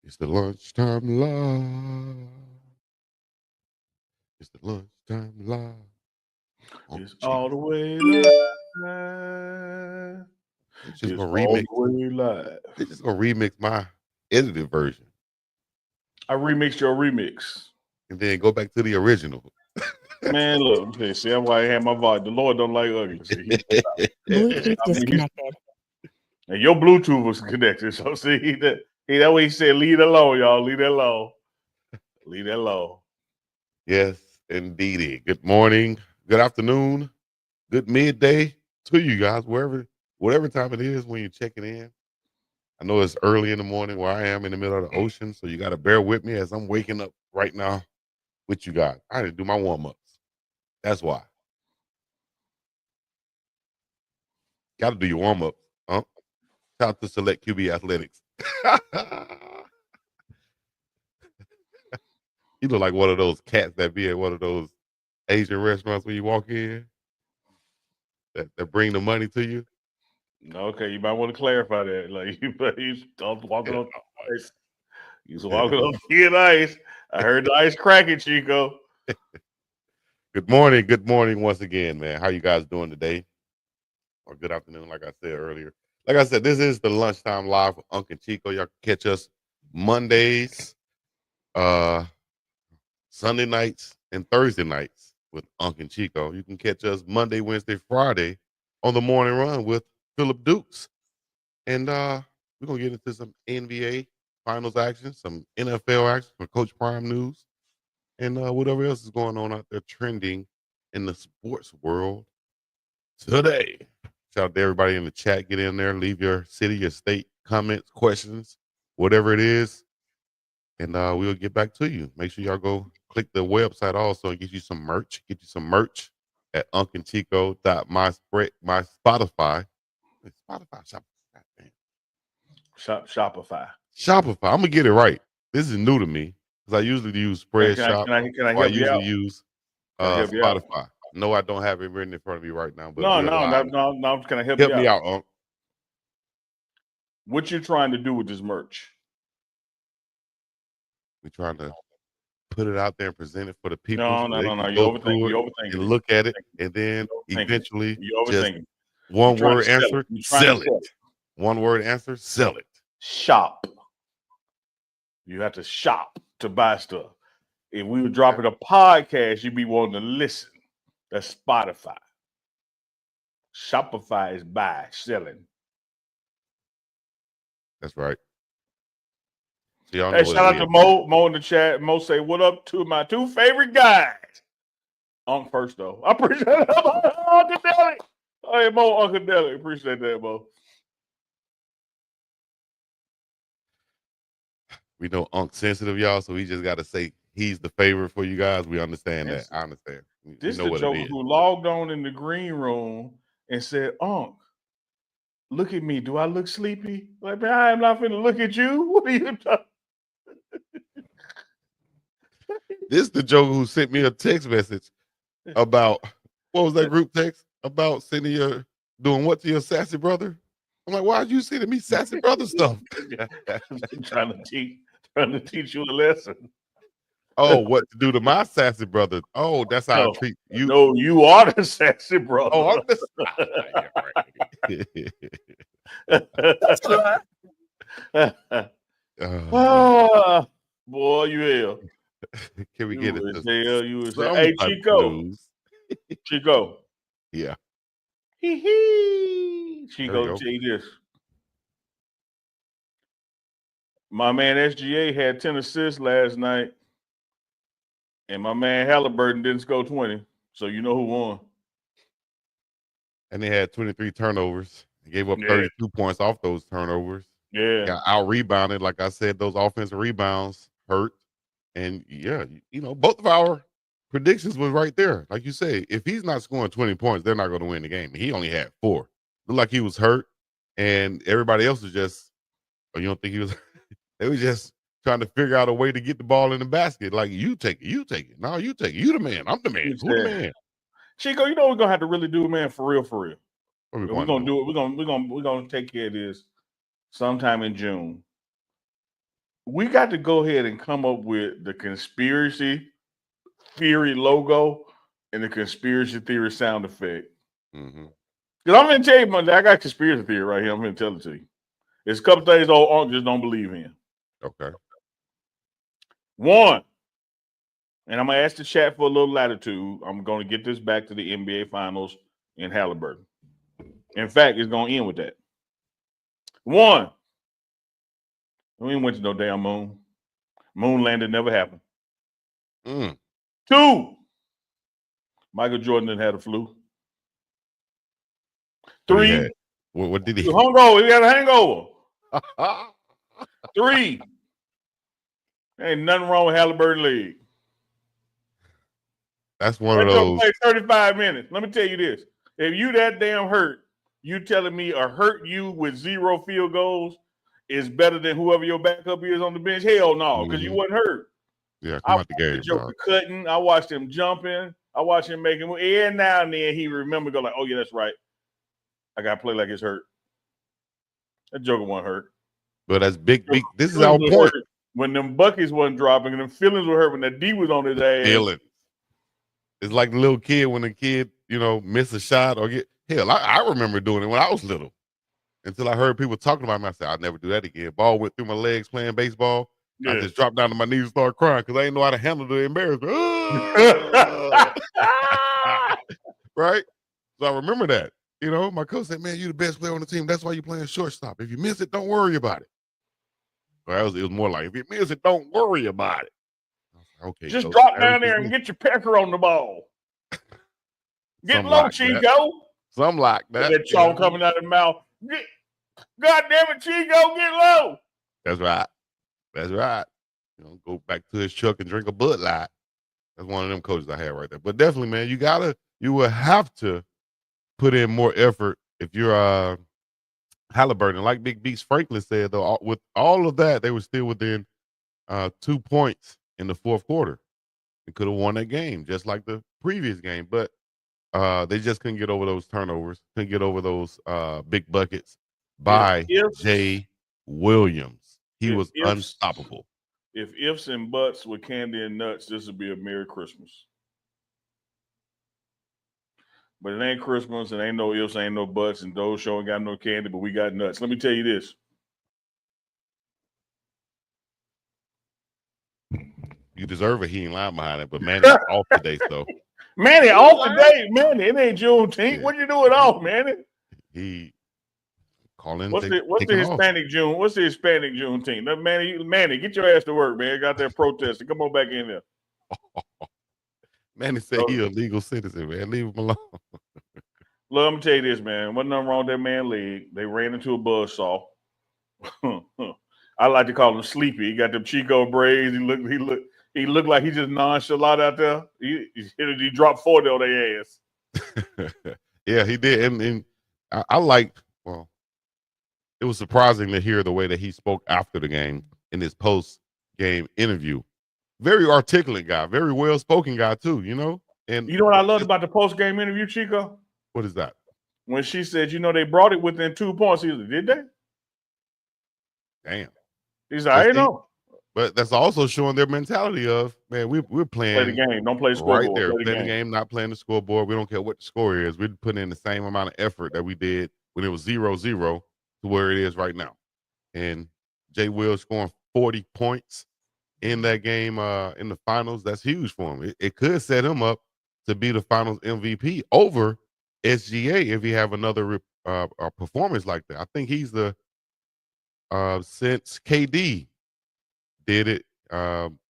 It's the lunchtime live. It's the lunchtime live. It's all the way live. They just It's gonna all remix. the way live. They just gonna remix my edited version I remixed your remix. and then go back to the original. Man, look, see, that's why I had my voice. The Lord don't like ugly. See, Bluetooth disconnected. And your Bluetooth was connected. So see that way he said, leave it alone, y'all. Leave that alone. Leave that alone. Yes, indeedy. Good morning, good afternoon, good midday to you guys, whatever time it is when you're checking in. I know it's early in the morning where I am in the middle of the ocean, so you got to bear with me as I'm waking up right now with you guys. I didn't do my warm-ups. That's why. Got to do your warm-ups. Huh? Shout out to Select QB Athletics. You look like one of those cats that be at one of those Asian restaurants when you walk in that bring the money to you. Okay, you might want to clarify that. Like you start walking on ice. You was walking on thin ice. I heard the ice cracking, Chico. Good morning once again, man. How you guys doing today? Or good afternoon, like I said earlier. Like I said, this is the lunchtime live with UNK and CHICO. Y'all can catch us Mondays, Sunday nights, and Thursday nights with UNK and CHICO. You can catch us Monday, Wednesday, Friday on the morning run with Philip Dukes. And we're gonna get into some NBA finals action, some NFL action for Coach Prime News, and whatever else is going on out there trending in the sports world today. Shout out to everybody in the chat. Get in there, leave your city, your state comments, questions, whatever it is, and we'll get back to you. Make sure y'all go click the website also and get you some merch. Get you some merch at uncandchico.my Spotify. Spotify shop. Shopify. Shopify. I'm gonna get it right. This is new to me because I usually use Spreadshop. Can I I help you out? usually use help you out? Spotify. No, I don't have it written in front of me right now. But No. Can I help me you out? Unc. What you're trying to do with this merch? We're trying to put it out there and present it for the people. No. You overthink and look at it, and then eventually just one word answer, sell it. One word answer, sell it. Shop. You have to shop to buy stuff. If we were dropping a podcast, you'd be wanting to listen. That's Spotify. Shopify is buy, selling. That's right. So y'all hey, shout out to Mo. Mo in the chat. Mo say, what up to my two favorite guys? Unc first, though. I appreciate it. Uncle Deli. Hey, Mo, Uncle Deli. Appreciate that, Mo. We know Unc sensitive, y'all, so we just got to say he's the favorite for you guys. We understand that. I understand. This is the joker who logged on in the green room and said, Unc, look at me. Do I look sleepy? Like, man, I am not finna look at you. What are you talking? This is the joker who sent me a text message about, what was that group text? About doing what to your sassy brother? I'm like, why are you sending me sassy brother stuff? trying to teach you a lesson. Oh, what to do to my sassy brother? Oh, that's how I treat you. No, you are the sassy brother. Oh, I'm the boy, you hell. Can we get it? You was hey, Chico. Chico. Yeah. Chico, tell you this. My man SGA had 10 assists last night, and my man Halliburton didn't score 20. So you know who won. And they had 23 turnovers. They gave up 32 points off those turnovers. Yeah. Got out-rebounded. Like I said, those offensive rebounds hurt. And, both of our predictions was right there. Like you say, if he's not scoring 20 points, they're not going to win the game. He only had 4. Looked like he was hurt, and everybody else was just, you don't think he was they were just trying to figure out a way to get the ball in the basket. Like, you take it. No, you take it. You the man. I'm the man. Who the man? Chico, you know what we're gonna have to really do, man, for real. What we're gonna do it. We're gonna take care of this sometime in June. we got to go ahead and come up with the conspiracy theory logo and the conspiracy theory sound effect. Mm-hmm. Because I'm going to tell you, Monday, I got conspiracy theory right here. I'm going to tell it to you. It's a couple things old Unc just don't believe in. Okay. One, and I'm going to ask the chat for a little latitude. I'm going to get this back to the NBA Finals in Halliburton. In fact, it's going to end with that. One, we ain't went to no damn moon. Moon landing never happened. Mm. Two, Michael Jordan didn't have the flu. What he Three, had? What did he? he hungover. He got a hangover. Three, ain't nothing wrong with Halliburton leg. That's one That of joke those. played 35 minutes. Let me tell you this. If you that damn hurt, you telling me a hurt you with 0 field goals is better than whoever your backup is on the bench? Hell no, because you wasn't hurt. Yeah, I come out the watched game, the Joker dog. cutting. I watched him jumping. I watched him making. And now and then he remember go like, oh yeah, that's right. I got to play like it's hurt. That Joker wasn't hurt. But that's big. This is our point. When them buckets wasn't dropping and them feelings were hurt when that D was on his ass. Feeling. It's like the little kid when a kid, miss a shot or get hell. I remember doing it when I was little. Until I heard people talking about me. I said, I'll never do that again. Ball went through my legs playing baseball. Yeah. I just dropped down to my knees and started crying because I didn't know how to handle the embarrassment. Right? So I remember that. My coach said, man, you're the best player on the team. That's why you're playing shortstop. If you miss it, don't worry about it. So it was more like, if you miss it, don't worry about it. Okay. Just Coach, drop down there and get your pecker on the ball. Get low, like Chico. That. Something like that. That song coming out of the mouth. God damn it, Chico, get low. That's right. That's right. Go back to his truck and drink a Bud Light. That's one of them coaches I had right there. But definitely, man, you will have to put in more effort if you're Halliburton. Like Big Beast Franklin said, though, with all of that, they were still within 2 points in the fourth quarter. They could have won that game just like the previous game, but they just couldn't get over those turnovers, couldn't get over those big buckets by Jay Williams. He was unstoppable. If ifs and buts with candy and nuts, this would be a Merry Christmas. But it ain't Christmas, and ain't no ifs, ain't no buts, and those show ain't got no candy, but we got nuts. Let me tell you this. You deserve it. He ain't lying behind it, but Manny off today, so. Manny off today? Manny, it ain't Juneteenth. Yeah. What you doing off, Manny? He calling. What's the Hispanic June? What's the Hispanic Juneteenth? Manny, get your ass to work, man. Got that protesting. Come on back in there. Manny said he a legal citizen, man. Leave him alone. Look, I'm gonna tell you this, man. Wasn't nothing wrong with that man's leg. They ran into a buzzsaw. I like to call him Sleepy. He got them Chico braids. He looked like he just nonchalant out there. He dropped 40 on their ass. Yeah, he did. And I liked, it was surprising to hear the way that he spoke after the game in his post-game interview. Very articulate guy, very well-spoken guy too, And you know what I loved about the post-game interview, Chico? What is that? When she said, they brought it within 2 points. He was like, did they? Damn. He's like, I didn't know. But that's also showing their mentality of, man, we're playing. Play the game. Don't play the scoreboard. Right there. Play the game, not playing the scoreboard. We don't care what the score is. We're putting in the same amount of effort that we did when it was 0-0 to where it is right now. And Jay Will scoring 40 points in that game in the finals. That's huge for him. It could set him up to be the finals MVP over SGA if he have another performance like that. I think he's the since KD did it,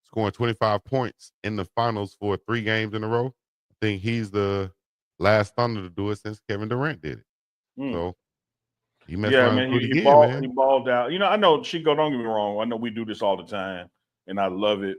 scoring 25 points in the finals for 3 games in a row. I think he's the last Thunder to do it since Kevin Durant did it. So he messed around and do it again, man. He balled out. I know, Chico, don't get me wrong. I know we do this all the time, and I love it.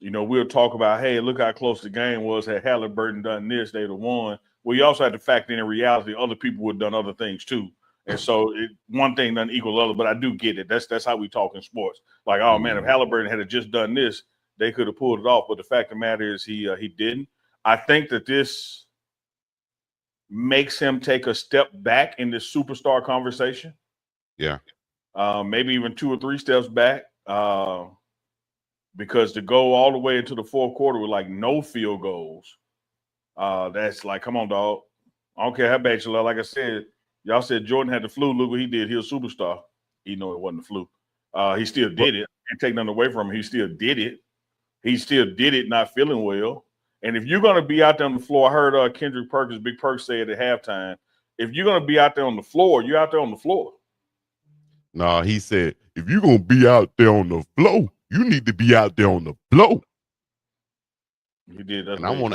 We'll talk about, hey, look how close the game was. Had Halliburton done this, they'd have won. Well, you also have to factor in reality, other people would have done other things too. And so one thing doesn't equal the other, but I do get it. That's how we talk in sports. Like, oh man, if Halliburton had just done this, they could have pulled it off. But the fact of the matter is he didn't. I think that this makes him take a step back in this superstar conversation. Yeah. Maybe even 2 or 3 steps back. Because to go all the way into the fourth quarter with like no field goals, that's like, come on, dog. I don't care how bad you look. Like I said, y'all said Jordan had the flu. Look what he did. He was a superstar. Even though it wasn't the flu. He still did it. Can't take nothing away from him. He still did it. He still did it not feeling well. And if you're going to be out there on the floor, I heard Kendrick Perkins, Big Perk say it at halftime, if you're going to be out there on the floor, you're out there on the floor. No, he said, if you're going to be out there on the floor, you need to be out there on the floor. He did. That's and I want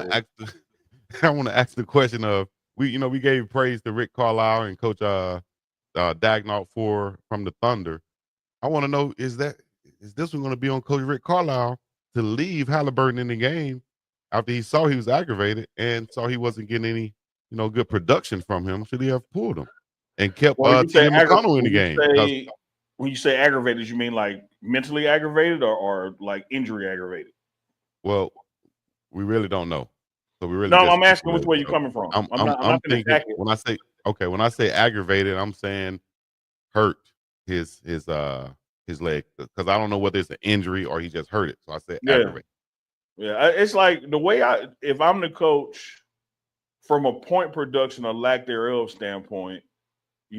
to ask the question of, we gave praise to Rick Carlisle and Coach Dagnall from the Thunder. I want to know, is this one going to be on Coach Rick Carlisle to leave Halliburton in the game after he saw he was aggravated and saw he wasn't getting any, good production from him? Should he have pulled him and kept T.J. McConnell in the game? When you say aggravated, you mean like mentally aggravated or like injury aggravated? Well, we really don't know. So we really I'm asking which way you're coming from. I'm thinking when I say aggravated, I'm saying hurt his leg, because I don't know whether it's an injury or he just hurt it. So I said aggravated. Yeah, it's like the way if I'm the coach, from a point production or lack thereof standpoint,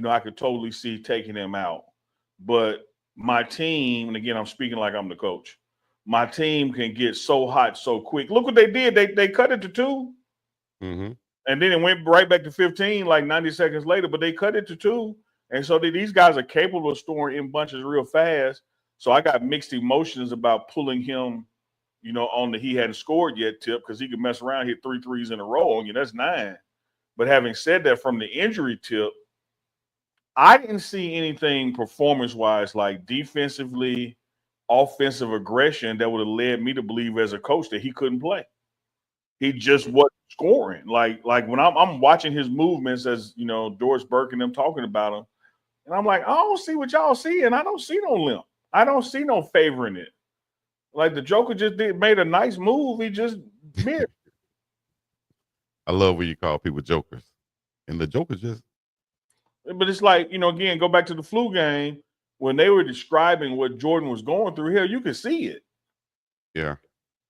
I could totally see taking him out. But my team, and again, I'm speaking like I'm the coach, my team can get so hot so quick. Look what they did. They cut it to 2. Mm-hmm. And then it went right back to 15 like 90 seconds later, but they cut it to 2. And so these guys are capable of scoring in bunches real fast. So I got mixed emotions about pulling him, on the he hadn't scored yet tip, because he could mess around, hit 3 threes in a row on you. That's 9. But having said that, from the injury tip, I didn't see anything performance-wise, like defensively, offensive aggression, that would have led me to believe as a coach that he couldn't play. He just wasn't scoring. Like when I'm watching his movements, as Doris Burke and them talking about him, and I'm like, I don't see what y'all see, and I don't see no limp. I don't see no favoring it. Like the Joker just made a nice move. He just missed. I love when you call people jokers, and the Joker just. But it's like, again, go back to the flu game when they were describing what Jordan was going through here. You could see it. Yeah.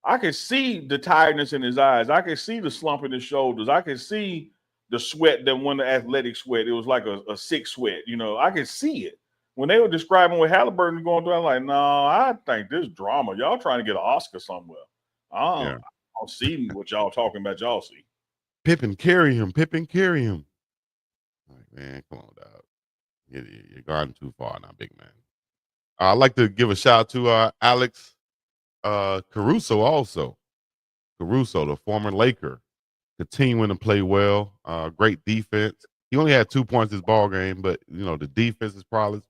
I could see the tiredness in his eyes. I could see the slump in his shoulders. I could see the sweat that wasn't the athletic sweat. It was like a sick sweat. I could see it. When they were describing what Halliburton was going through, I'm like, no, I think this drama. Y'all trying to get an Oscar somewhere. I don't see what y'all talking about. Y'all see. Pippen, carry him. Like, man, come on, dog. You're going too far now, big man. I'd like to give a shout out to Alex Caruso also. Caruso, the former Laker, continuing to play well. Great defense. He only had 2 points this ball game, but the defense is probably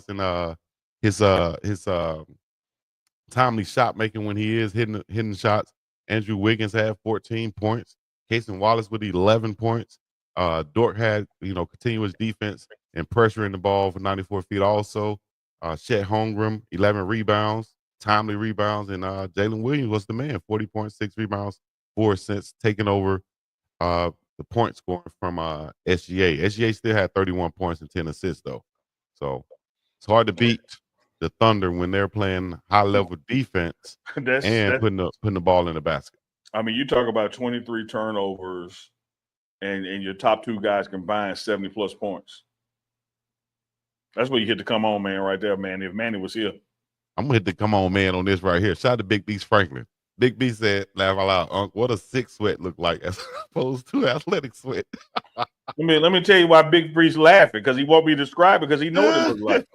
in his timely shot making when he is hitting shots. Andrew Wiggins had 14 points. Casey Wallace with 11 points. Dort had continuous defense and pressuring the ball for 94 feet. Also, Chet Holmgren 11 rebounds, timely rebounds, and Jalen Williams was the man, 40.6 rebounds, 4 assists, taking over the point scoring from SGA. SGA still had 31 points and 10 assists though, so it's hard to beat the Thunder when they're playing high level defense and putting the ball in the basket. I mean, you talk about 23 turnovers, and your top 2 guys combined 70 plus points. That's where you hit the come on man right there, man. If Manny was here, I'm gonna hit the come on man on this right here. Shout out to Big Beast Franklin. Big B said, laugh out loud, Unc, what a sick sweat look like as opposed to athletic sweat. Let me tell you why Big Bree's laughing, because he won't be described, because he knows what it looks like.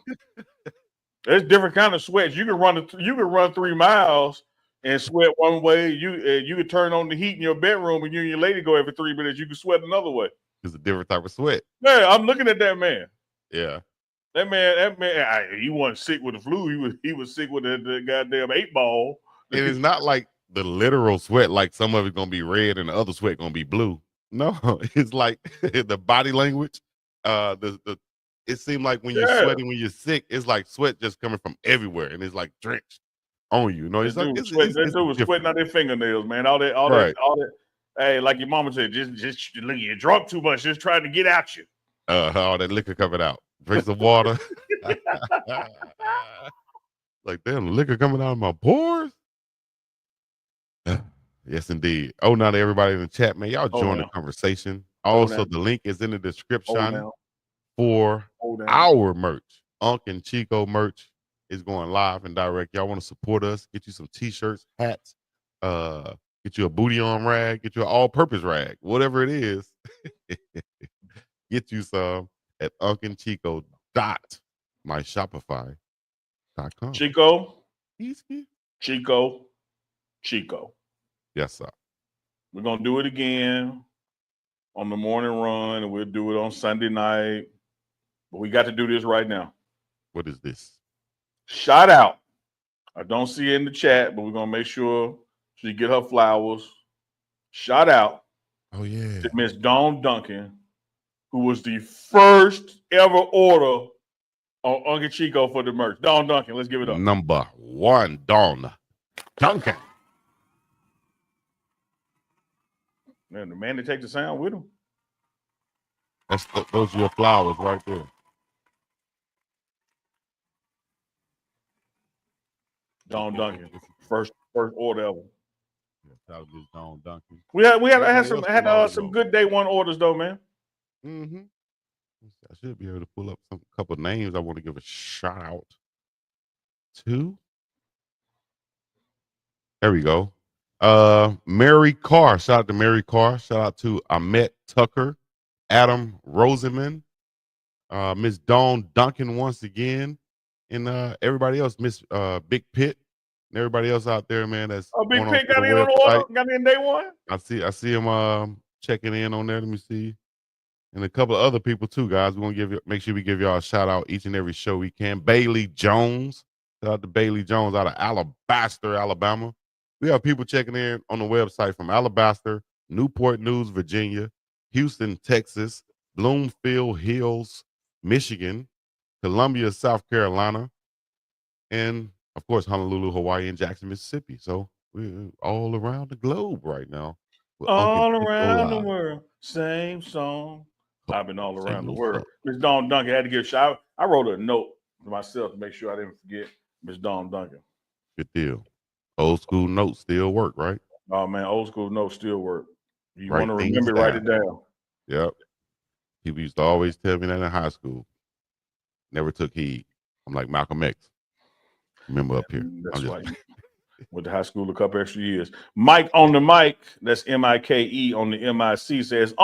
There's different kind of sweats. You can run 3 miles and sweat one way. You can turn on the heat in your bedroom, and you and your lady go every 3 minutes. You can sweat another way. It's a different type of sweat. Yeah, I'm looking at that man. Yeah. That man, he wasn't sick with the flu. He was sick with the goddamn 8-ball. It is not like the literal sweat, like some of it's gonna be red and the other sweat gonna be blue. No, it's like the body language. It seemed like when you're sweating, when you're sick, it's like sweat just coming from everywhere, and it's like drenched on you. It's like it's sweating out their fingernails, man. All that. Hey, like your mama said, just look, you drunk too much, just trying to get at you. All that liquor coming out. Drink some water. Like, damn, the liquor coming out of my pores. Yes, indeed. Oh, now to everybody in the chat, man, y'all Oh join the now. conversation. Oh now. Also, the link is in the Oh description now. for Oh now. our merch. UNK and CHICO merch is going live and direct. Y'all want to support us? Get you some t-shirts, hats, get you a booty on rag, get you an all-purpose rag, whatever it is. Get you some at unkandchico.myshopify.com. Chico. Easy. Chico. Yes, sir. We're gonna do it again on the morning run, and we'll do it on Sunday night. But we got to do this right now. What is this? Shout out. I don't see it in the chat, but we're gonna make sure she get her flowers. Shout out Oh, yeah. to Miss Dawn Duncan, who was the first ever order on Uncle Chico for the merch. Dawn Duncan, let's give it up. Number 1, Dawn Duncan. Man, the man that take the sound with him. Those are your flowers right there. Dawn Duncan, first order ever. Shout out to Dawn Duncan. We had Everybody else some good day one orders though, man. Mm-hmm. I should be able to pull up a couple names I want to give a shout out to. There we go. Mary Carr. Shout out to Mary Carr. Shout out to Ahmet Tucker, Adam Roseman, Miss Dawn Duncan once again, and everybody else, Miss Big Pitt, and everybody else out there, man. That's Big going Pitt on got the in on the website. order, got in day one. I see him checking in on there. Let me see. And a couple of other people too, guys. We're gonna make sure we give y'all a shout out each and every show we can. Bailey Jones. Shout out to Bailey Jones out of Alabaster, Alabama. We have people checking in on the website from Alabaster, Newport News, Virginia, Houston, Texas, Bloomfield Hills, Michigan, Columbia, South Carolina, and of course Honolulu, Hawaii, and Jackson, Mississippi. So we're all around the globe right now. All around the world, same song. I've been all around the world. Miss Dawn Duncan had to give a shout. I wrote a note to myself to make sure I didn't forget Miss Dawn Duncan. Good deal. Old school notes still work, right? Oh man, old school notes still work. You Write want to things remember, write down. it down. Yep. People used to always tell me that in high school. Never took heed. I'm like Malcolm X. Remember up here. That's why you went to high school a couple extra years. Mike on the mic, that's M-I-K-E on the M-I-C, says,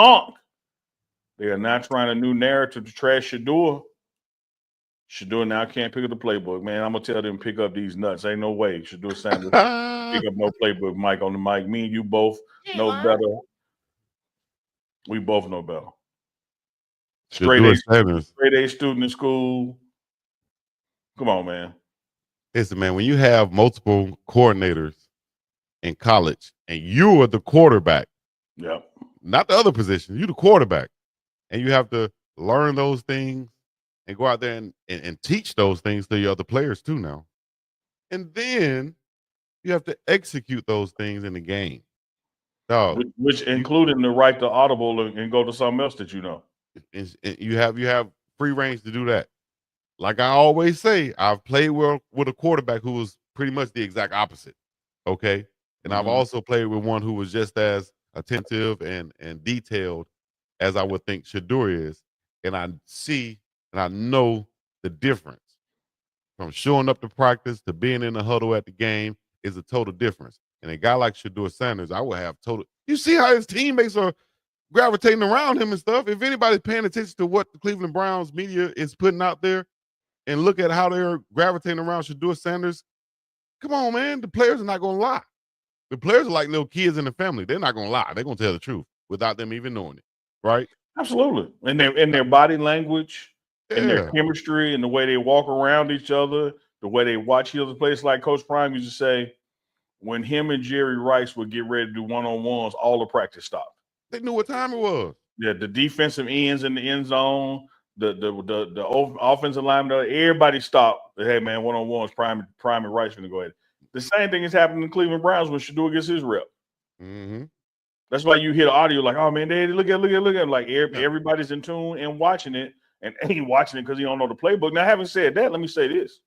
they are not trying a new narrative to trash Shadur. Shadur now can't pick up the playbook. Man, I'm going to tell them pick up these nuts. Ain't no way Shadur Sanders pick up no playbook. Mike on the mic. Me and you both know better. We both know better. Straight A student in school. Come on, man. Listen, man, when you have multiple coordinators in college and you are the quarterback, not the other position, you the quarterback, and you have to learn those things and go out there and teach those things to your other players too now. And then you have to execute those things in the game. So, which including the right to audible and go to something else that you know. You have free range to do that. Like I always say, I've played with a quarterback who was pretty much the exact opposite. Okay. And I've also played with one who was just as attentive and detailed as I would think Shadur is. And I see and I know the difference from showing up to practice to being in the huddle at the game is a total difference. And a guy like Shadur Sanders, I would have total. You see how his teammates are gravitating around him and stuff. If anybody's paying attention to what the Cleveland Browns media is putting out there and look at how they're gravitating around Shadur Sanders, come on, man. The players are not going to lie. The players are like little kids in the family. They're not going to lie. They're going to tell the truth without them even knowing it, right? Absolutely. And their body language and their chemistry and the way they walk around each other, the way they watch each other play. It's like Coach Prime used to say, when him and Jerry Rice would get ready to do one-on-ones, all the practice stopped. They knew what time it was. Yeah, the defensive ends in the end zone, the offensive lineman, everybody stopped. Hey, man, one-on-ones, Prime and Rice going to go ahead. The same thing is happening in the Cleveland Browns when Shadur gets his rep. Mm-hmm. That's why you hear the audio like, oh, man, look at it. Like everybody's in tune and watching it and ain't watching it because he don't know the playbook. Now, having said that, let me say this.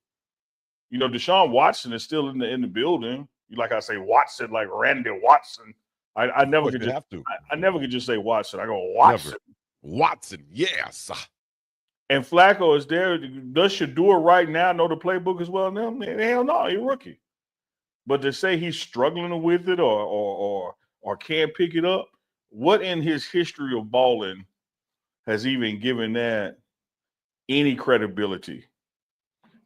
Deshaun Watson is still in the building. Like I say, Watson, like Randy Watson. I never could just I never could just say Watson. I go Watson. Watson, yes. And Flacco is there. Does Shadur right now know the playbook as well? No, hell no, he's a rookie. But to say he's struggling with it or can't pick it up, what in his history of balling has even given that any credibility,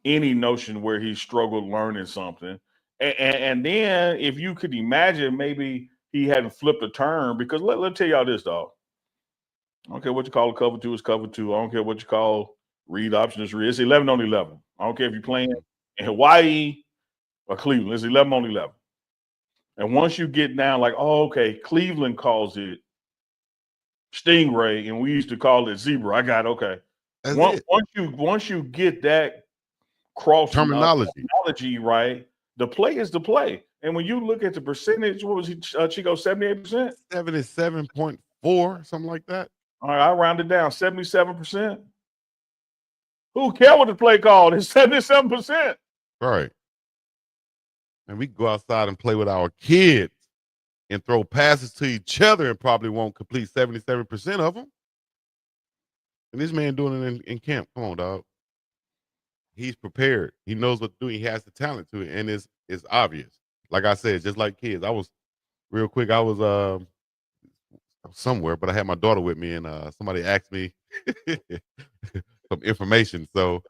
any notion where he struggled learning something? And then if you could imagine, maybe he hadn't flipped a turn, because let me tell y'all this, dog. I don't care what you call a cover two, it's cover two. I don't care what you call read option is read. It's 11 on 11. I don't care if you're playing in Hawaii or Cleveland. It's 11 on 11. And once you get down, like, oh, okay, Cleveland calls it stingray, and we used to call it zebra. I got okay. Once you get that cross terminology right, the play is the play. And when you look at the percentage, what was he, Chico, 78%? 77.4, something like that. All right, I rounded down 77%. Who cares what the play called? It's 77%. Right. And we go outside and play with our kids and throw passes to each other and probably won't complete 77% of them. And this man doing it in camp. Come on, dog. He's prepared. He knows what to do. He has the talent to it, and it's obvious. Like I said, just like kids. I was somewhere, but I had my daughter with me, and somebody asked me some information. So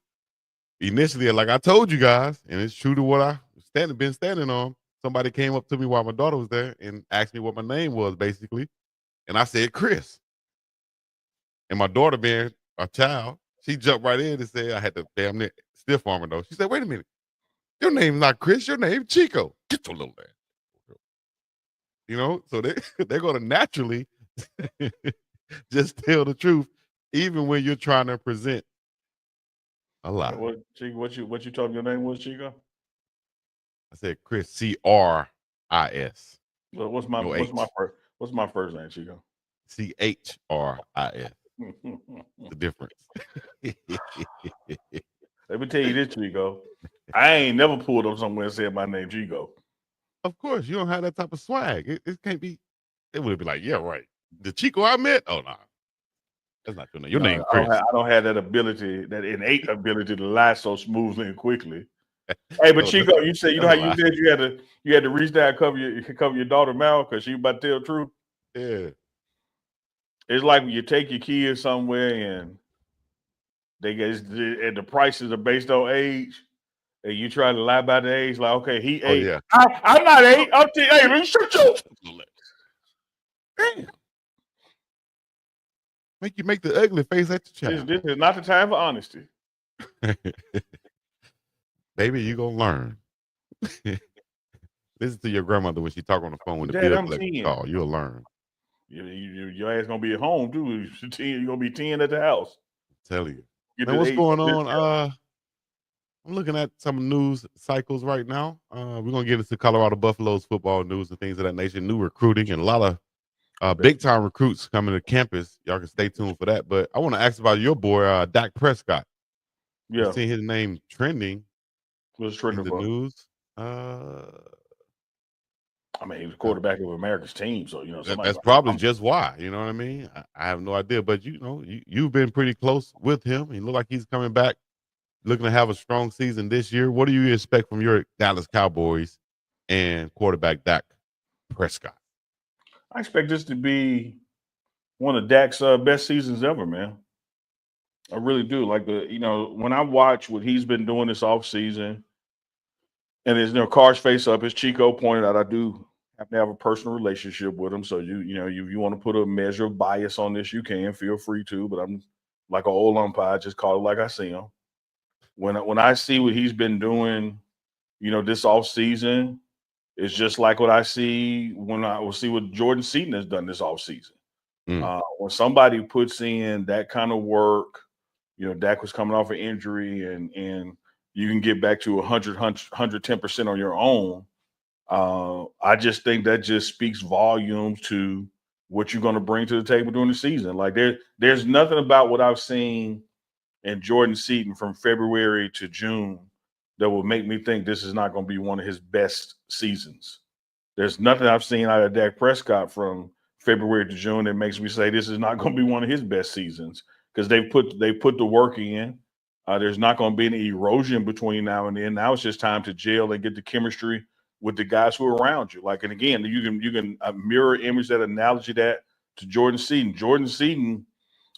initially, like I told you guys, and it's true to what I been standing on, somebody came up to me while my daughter was there and asked me what my name was, basically. And I said, Chris. And my daughter, being a child, she jumped right in and said, I had to damn near stiff arm her, though. She said, wait a minute. Your name's not Chris. Your name's Chico. Get your little ass. So they're going to naturally just tell the truth, even when you're trying to present a lie. What you told me your name was, Chico? I said Chris, C-R-I-S. Well, what's my first name, Chico? C-H-R-I-S. The difference. Let me tell you this, Chico. I ain't never pulled up somewhere and said my name, Chico. Of course, you don't have that type of swag. It can't be. It would be like, yeah, right. The Chico I met? Oh, no. That's not your name. Your name, Chris. I don't have that ability, that innate ability to lie so smoothly and quickly. Hey, but Chico, you said how you said you had to reach down and cover your daughter's mouth because she was about to tell the truth. Yeah. It's like when you take your kids somewhere and the prices are based on age, and you try to lie about the age, like, okay, he 8. Yeah. I'm not 8. I'm 10. Hey, man, shut your damn. Make the ugly face at your child. This is not the time for honesty. Baby, you gonna learn. Listen to your grandmother when she talk on the phone with the bill collector call. You'll learn. Your ass gonna be at home too. You're gonna be 10 at the house. I tell you. Man, what's going on? I'm looking at some news cycles right now. We're gonna get into Colorado Buffaloes football news and things of that nature. New recruiting and a lot of big time recruits coming to campus. Y'all can stay tuned for that. But I want to ask about your boy, Dak Prescott. Yeah, seeing his name trending. What's trending in the news? I mean, he was quarterback of America's team, so that's probably just why. You know what I mean? I have no idea, but you've been pretty close with him. He looked like he's coming back, looking to have a strong season this year. What do you expect from your Dallas Cowboys and quarterback Dak Prescott? I expect this to be one of Dak's best seasons ever, man. I really do. Like when I watch what he's been doing this offseason, and his cards face up, as Chico pointed out, I do have to have a personal relationship with him. So you want to put a measure of bias on this, you can feel free to. But I'm like an old umpire, just call it like I see him. When I see what he's been doing, this offseason, it's just like what I see when I will see what Jordan Seaton has done this offseason. When somebody puts in that kind of work, Dak was coming off an injury and you can get back to 110% on your own. I just think that just speaks volumes to what you're going to bring to the table during the season. Like there's nothing about what I've seen in Jordan Seaton from February to June that will make me think this is not going to be one of his best seasons. There's nothing I've seen out of Dak Prescott from February to June that makes me say this is not going to be one of his best seasons, because they put the work in. There's not going to be any erosion between now and then. Now it's just time to gel and get the chemistry with the guys who are around you. Like, and again, you can mirror image that, analogy that to Jordan Seaton. Jordan Seaton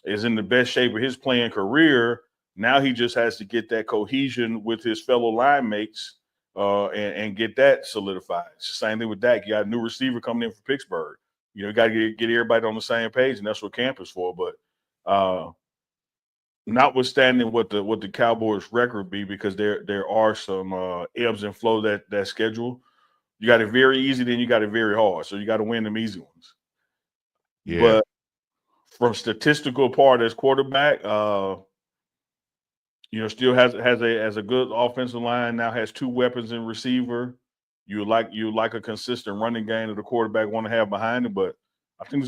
is in the best shape of his playing career. Now he just has to get that cohesion with his fellow line mates and get that solidified. It's the same thing with Dak. You got a new receiver coming in from Pittsburgh. You got to get everybody on the same page, and that's what camp is for. But notwithstanding what the Cowboys' record be, because there are some ebbs and flow that schedule. You got it very easy, then you got it very hard. So you got to win them easy ones. Yeah. But from statistical part as quarterback, still has a good offensive line. Now has two weapons in receiver. You like a consistent running game that the quarterback want to have behind him. But I think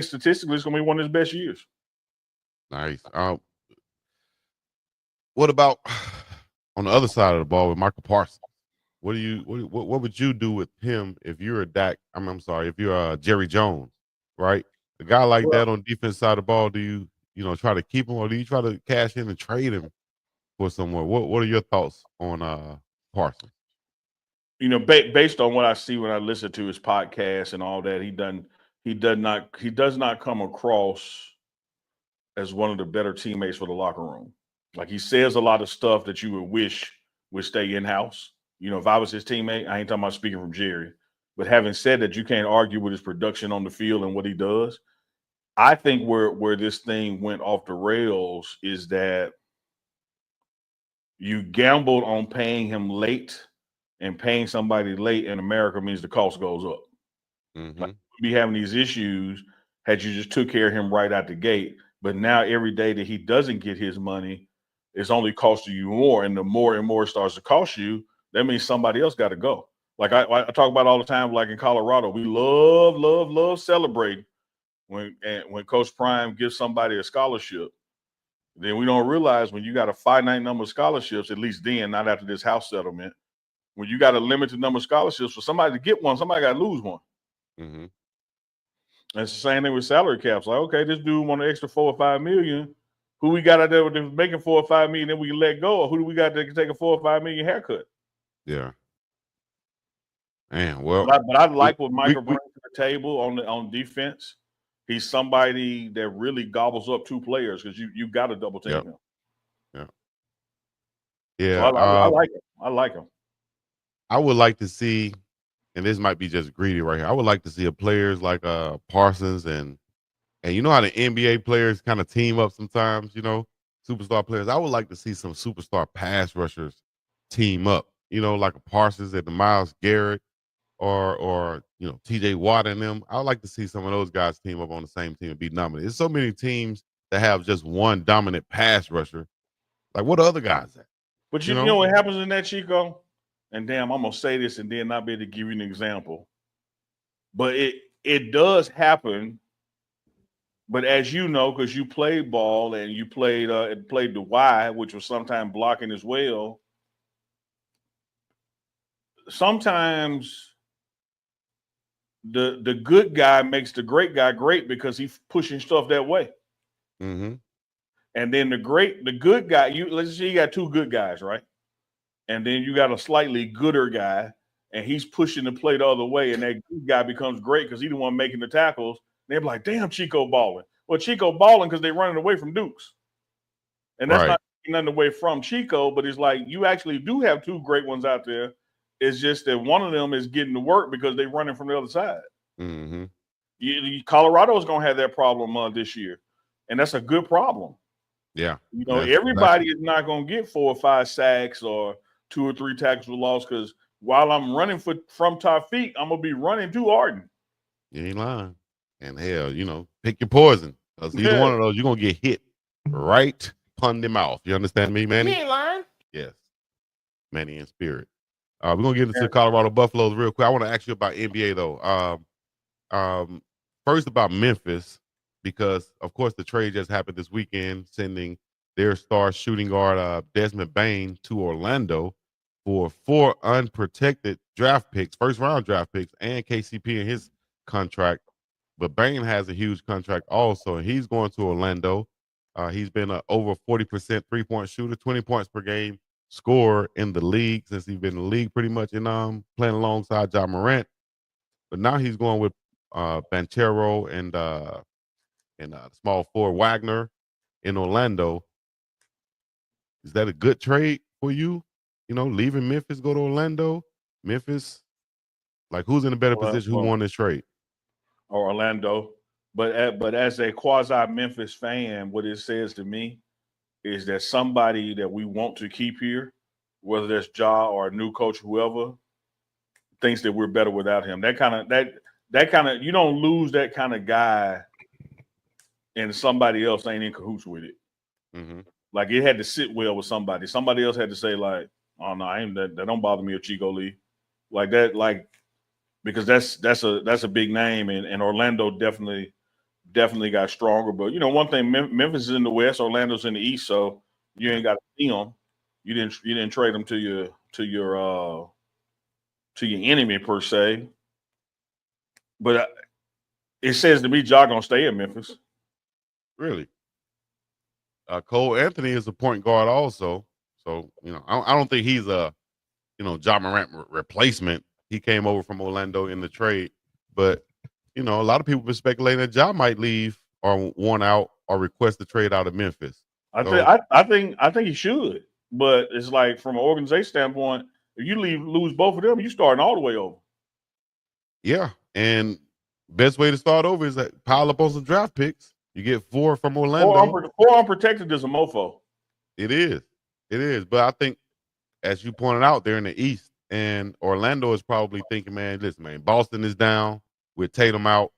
statistically it's gonna be one of his best years. Nice. What about on the other side of the ball with Michael Parsons? What would you do with him if you're a Dak? I'm sorry, if you're Jerry Jones, right? A guy like that on defense side of the ball, do you try to keep him, or do you try to cash in and trade him for somewhere? What are your thoughts on Parsons? Based on what I see when I listen to his podcast and all that, he does not come across as one of the better teammates for the locker room. Like, he says a lot of stuff that you would wish would stay in-house. If I was his teammate, I ain't talking about speaking from Jerry, but having said that, you can't argue with his production on the field and what he does. I think where this thing went off the rails is that you gambled on paying him late, and paying somebody late in America means the cost goes up. Mm-hmm. Like, we'd be having these issues had you just took care of him right out the gate. But now every day that he doesn't get his money, it's only costing you more. And the more and more it starts to cost you, that means somebody else got to go. Like I talk about all the time, like in Colorado, we love celebrating when Coach Prime gives somebody a scholarship. Then we don't realize when you got a finite number of scholarships, at least then, not after this house settlement, when you got a limited number of scholarships, for somebody to get one, somebody got to lose one. Mm-hmm. And it's the same thing with salary caps. Like, okay, this dude want an extra $4 or $5 million. Who we got out there that's making $4 or $5 million, then we can let go? Or who do we got that can take a $4 or $5 million haircut? Yeah. Man, well, but I like what Michael brings to the table on defense. He's somebody that really gobbles up two players, because you got to double team him. Yeah. Yeah. So I like him. I like him. I would like to see, and this might be just greedy right here, I would like to see a players like Parsons and you know how the NBA players kind of team up sometimes, superstar players. I would like to see some superstar pass rushers team up, like a Parsons and the Myles Garrett or TJ Watt and them. I would like to see some of those guys team up on the same team and be dominant. There's so many teams that have just one dominant pass rusher. Like, what are other guys at? But you know what happens in that, Chico? And damn, I'm gonna say this and then not be able to give you an example. But it does happen. But as you know, because you played ball and you played the Y, which was sometimes blocking as well. Sometimes the good guy makes the great guy great because he's pushing stuff that way. Mm-hmm. And then the good guy, let's say you got two good guys, right? And then you got a slightly gooder guy, and he's pushing the play the other way, and that good guy becomes great because he's the one making the tackles. They're like, damn, Chico balling. Well, Chico balling because they're running away from Dukes. And that's not nothing away from Chico, but it's like you actually do have two great ones out there. It's just that one of them is getting to work because they're running from the other side. Mm-hmm. Colorado's going to have that problem this year, and that's a good problem. Yeah. Everybody is not going to get 4 or 5 sacks or 2 or 3 tackles for loss, because while I'm running from Taufik, I'm going to be running to Arden. You ain't lying. And hell, pick your poison. Because either one of those, you're going to get hit right upon the mouth. You understand me, Manny? You ain't lying. Yes. Manny in spirit. We're going to get into the Colorado Buffaloes real quick. I want to ask you about NBA, though. First about Memphis, because, of course, the trade just happened this weekend, sending their star shooting guard Desmond Bane to Orlando. for 4 unprotected draft picks, first-round draft picks, and KCP in his contract. But Bain has a huge contract also, and he's going to Orlando. He's been a over 40% three-point shooter, 20 points per game scorer in the league since he's been in the league pretty much, and playing alongside Ja Morant. But now he's going with Banchero and small forward Wagner in Orlando. Is that a good trade for you? You know, leaving Memphis, go to Orlando. Memphis, like who's in a better position? Who won this trade? Or Orlando. But as a quasi Memphis fan, what it says to me is that somebody that we want to keep here, whether that's Ja or a new coach, whoever, thinks that we're better without him. That kind of you don't lose that kind of guy, and somebody else ain't in cahoots with it. Mm-hmm. Like it had to sit well with somebody. Somebody else had to say like, "Oh no, I ain't that don't bother me if Chico leave." Like that, because that's a big name, and Orlando definitely got stronger. But you know, one thing, Memphis is in the West, Orlando's in the East, so you ain't got to see them. You didn't trade them to your enemy per se. But it says to me, Ja gonna stay in Memphis. Really? Cole Anthony is a point guard also. So, you know, I don't think he's a, Ja Morant replacement. He came over from Orlando in the trade. But, a lot of people have been speculating that Ja might leave or want out or request a trade out of Memphis. I think he should. But it's like from an organization standpoint, if you lose both of them, you starting all the way over. Yeah. And best way to start over is that pile up on some draft picks. You get 4 from Orlando. 4 unprotected is a mofo. It is. But I think, as you pointed out, they're in the East, and Orlando is probably thinking, man, listen, man, Boston is down with Tatum out.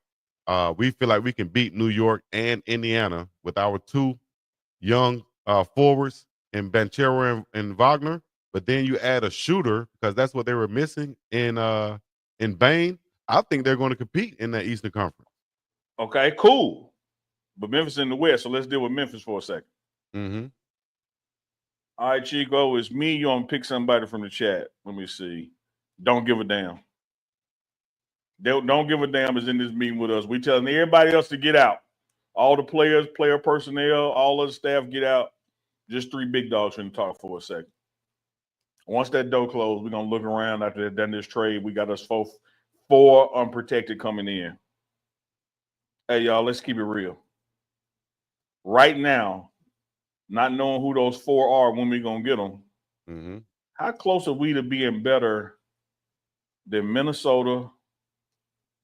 We feel like we can beat New York and Indiana with our 2 young forwards in Banchero and Wagner. But then you add a shooter because that's what they were missing in Bain. I think they're going to compete in that Eastern Conference. Okay, cool. But Memphis in the West, so let's deal with Memphis for a second. Mm-hmm. All right, Chico, it's me. You want to pick somebody from the chat. Let me see. Don't give a damn. Don't give a damn is in this meeting with us. We telling everybody else to get out. All the players, player personnel, all of the staff get out. Just 3 big dogs trying to talk for a second. Once that door closed, we're going to look around after they've done this trade. We got us 4 unprotected coming in. Hey, y'all, let's keep it real. Right now, not knowing who those 4 are when we're going to get them, mm-hmm. How close are we to being better than Minnesota,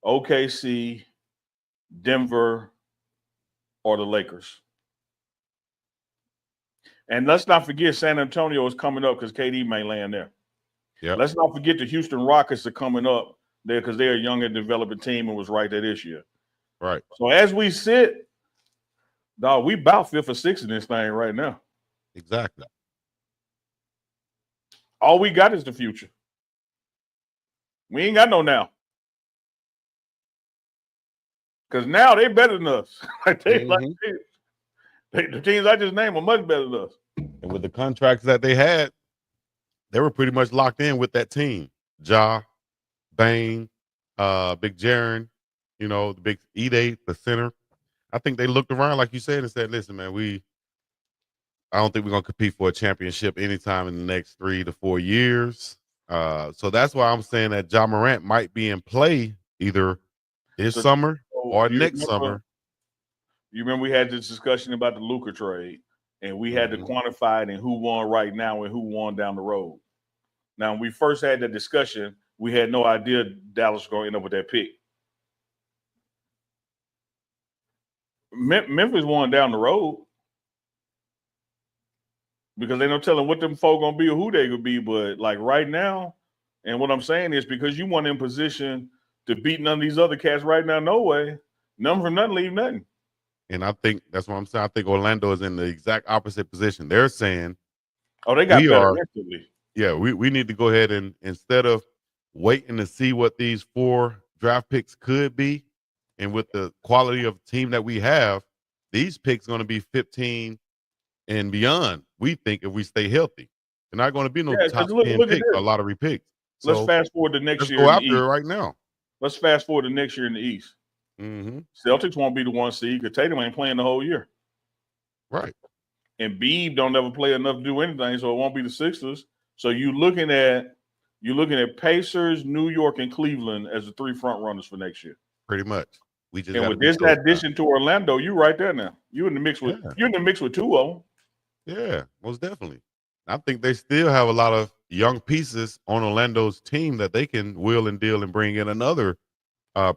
OKC, Denver, or the Lakers? And let's not forget San Antonio is coming up because KD may land there. Yep. Let's not forget the Houston Rockets are coming up there because they're a young and developing team and was right there this year. Right. So as we sit, dog, we about 5th or 6th in this thing right now. Exactly. All we got is the future. We ain't got no now. Because now they better than us. The teams I just named are much better than us. And with the contracts that they had, they were pretty much locked in with that team. Ja, Bain, Big Jaren, the big Ide, the center. I think they looked around, like you said, and said, listen, man, I don't think we're going to compete for a championship anytime in the next 3 to 4 years. So that's why I'm saying that Ja Morant might be in play either this summer or next summer. You remember we had this discussion about the Luka trade, and we had to quantify it and who won right now and who won down the road. Now, when we first had that discussion, we had no idea Dallas was going to end up with that pick. Memphis won down the road because they don't tell them what them folk going to be or who they could be. But like right now, and what I'm saying is because you weren't in position to beat none of these other cats right now, no way. None from nothing, leave nothing. And I think that's what I'm saying. I think Orlando is in the exact opposite position. They're saying, they got better instantly. Yeah, we need to go ahead and instead of waiting to see what these 4 draft picks could be, and with the quality of team that we have, these picks going to be 15 and beyond. We think if we stay healthy, They're not going to be no Yeah, top because 10 look at picks or a this. lot of repicks. Let's So fast forward to next let's year go in the after East. it right now. Let's fast forward to next year in the East. Mm-hmm. Celtics won't be the 1 seed because Tatum ain't playing the whole year. Right. And Beeb don't ever play enough to do anything, so it won't be the Sixers. So you're looking at Pacers, New York, and Cleveland as the 3 front runners for next year. Pretty much. We just And got with to this addition to Orlando, you right there now. You're in the mix with 2 of them. Yeah, most definitely. I think they still have a lot of young pieces on Orlando's team that they can wheel and deal and bring in another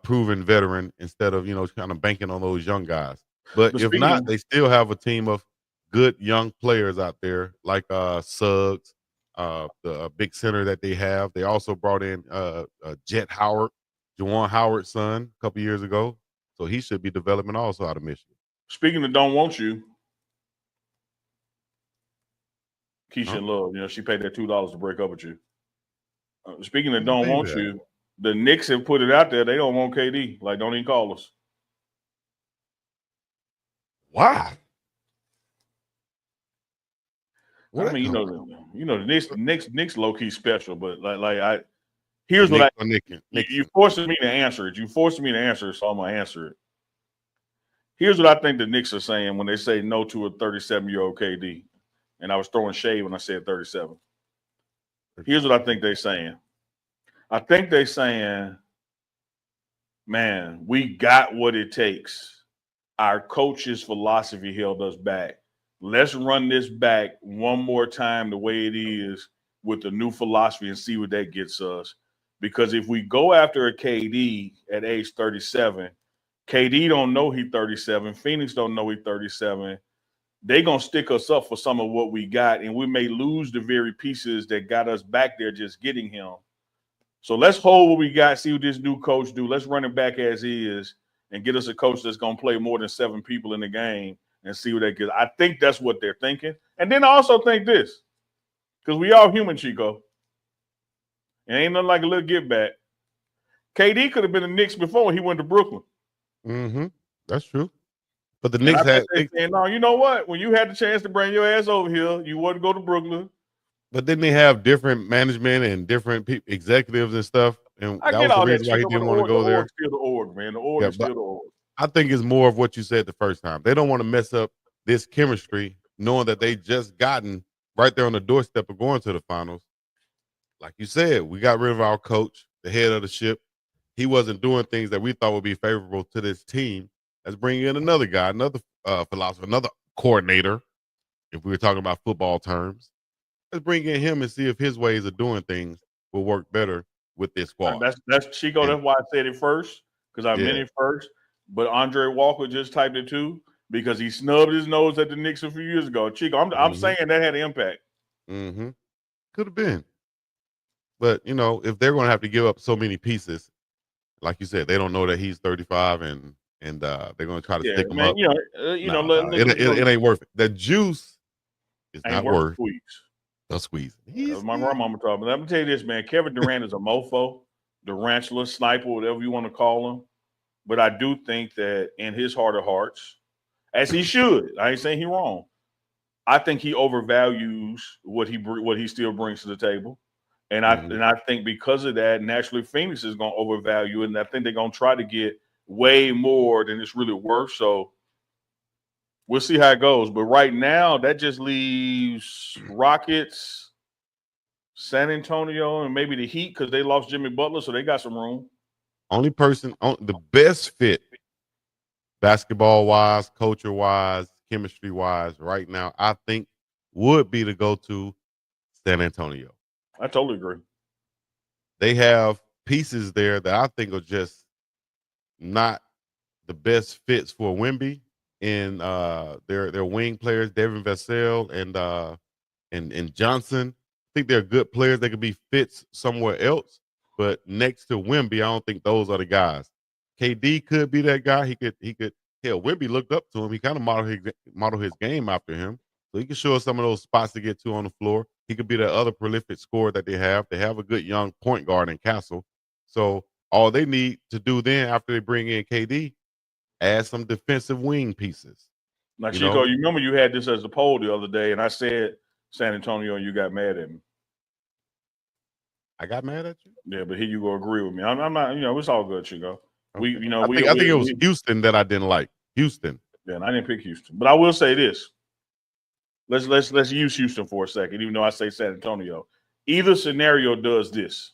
proven veteran instead of, kind of banking on those young guys. But if not, they still have a team of good young players out there like Suggs, the big center that they have. They also brought in Jet Howard, Juwan Howard's son, a couple years ago. So he should be developing also out of Michigan. Speaking of don't want you, Keisha and Love, she paid that $2 to break up with you. Speaking of don't want you, the Knicks have put it out there. They don't want KD. Like, don't even call us. Why? I mean, the Knicks low key special, but here's what you forcing me to answer it. You forced me to answer it, so I'm gonna answer it. Here's what I think the Knicks are saying when they say no to a 37-year-old KD, and I was throwing shade when I said 37. Here's what I think they're saying. I think they're saying, man, we got what it takes. Our coach's philosophy held us back. Let's run this back one more time the way it is with the new philosophy and see what that gets us. Because if we go after a KD at age 37, KD don't know he's 37. Phoenix don't know he's 37. They're going to stick us up for some of what we got, and we may lose the very pieces that got us back there just getting him. So let's hold what we got, see what this new coach do. Let's run it back as is and get us a coach that's going to play more than 7 people in the game and see what that gets. I think that's what they're thinking. And then I also think this, because we all human, Chico. It ain't nothing like a little get back. KD could have been the Knicks before he went to Brooklyn. Mm-hmm. That's true. But the Knicks had saying, no, you know what? When you had the chance to bring your ass over here, you want to go to Brooklyn. But then they have different management and different executives and stuff. And that was the reason why he didn't want to go there. Still the org, man. The org is still the org. I think it's more of what you said the first time. They don't want to mess up this chemistry, knowing that they just gotten right there on the doorstep of going to the finals. Like you said, we got rid of our coach, the head of the ship. He wasn't doing things that we thought would be favorable to this team. Let's bring in another guy, another philosopher, another coordinator, if we were talking about football terms. Let's bring in him and see if his ways of doing things will work better with this squad. That's Chico. That's why I said it first, because I meant it first. But Andre Walker just typed it too, because he snubbed his nose at the Knicks a few years ago. Chico, I'm saying that had an impact. Mm-hmm. Could have been. But, if they're going to have to give up so many pieces, like you said, they don't know that he's 35 and they're going to try to stick him up. It ain't worth it. The juice is not worth the squeeze. My grandmama told me. Let me tell you this, man. Kevin Durant is a mofo, Durantula, sniper, whatever you want to call him. But I do think that in his heart of hearts, as he should, I ain't saying he's wrong. I think he overvalues what he still brings to the table. And I think because of that, naturally Phoenix is going to overvalue it, and I think they're going to try to get way more than it's really worth. So we'll see how it goes. But right now, that just leaves Rockets, San Antonio, and maybe the Heat because they lost Jimmy Butler, so they got some room. Only person, the best fit, basketball-wise, culture-wise, chemistry-wise, right now, I think would be to go to San Antonio. I totally agree. They have pieces there that I think are just not the best fits for Wemby and their wing players, Devin Vassell and Johnson. I think they're good players. They could be fits somewhere else, but next to Wemby, I don't think those are the guys. KD could be that guy. He could. Hell, Wemby looked up to him. He kind of modeled his game after him, so he can show us some of those spots to get to on the floor. He could be the other prolific scorer that they have. They have a good young point guard in Castle. So all they need to do then after they bring in KD, add some defensive wing pieces. Now, Chico, you remember you had this as a poll the other day, and I said San Antonio and you got mad at me. I got mad at you? Yeah, but here you go agree with me. I'm not, it's all good, Chico. Okay. I think it was Houston that I didn't like. Houston. Yeah, and I didn't pick Houston. But I will say this. Let's use Houston for a second, even though I say San Antonio. Either scenario does this.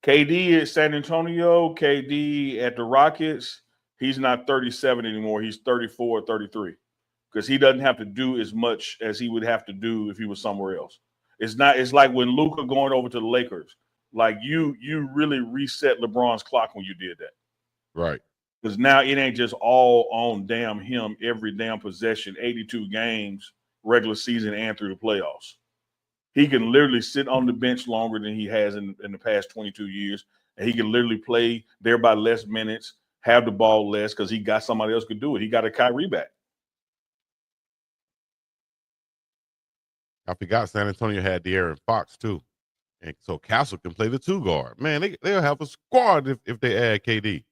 KD at San Antonio, KD at the Rockets, he's not 37 anymore. He's 34 or 33 because he doesn't have to do as much as he would have to do if he was somewhere else. It's like when Luka going over to the Lakers. Like you really reset LeBron's clock when you did that. Right. Because now it ain't just all on damn him every damn possession, 82 games, regular season and through the playoffs. He can literally sit on the bench longer than he has in the past 22 years. And he can literally play thereby less minutes, have the ball less because he got somebody else could do it. He got a Kyrie back. I forgot San Antonio had De'Aaron Fox too. And so Castle can play the 2 guard. Man, they'll have a squad if they add KD.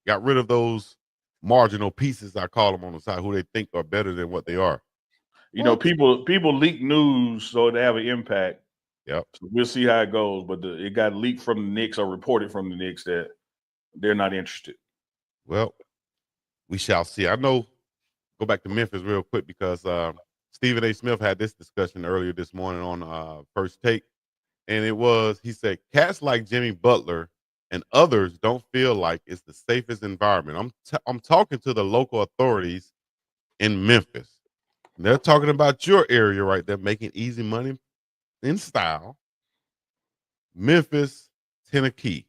Got rid of those marginal pieces, I call them, on the side, who they think are better than what they are. People leak news so they have an impact. Yep. So we'll see how it goes. But it got leaked from the Knicks or reported from the Knicks that they're not interested. Well, we shall see. I know. Go back to Memphis real quick because Stephen A. Smith had this discussion earlier this morning on First Take, and he said, cats like Jimmy Butler and others don't feel like it's the safest environment. I'm talking to the local authorities in Memphis. They're talking about your area right there, making easy money in style. Memphis, Tennessee.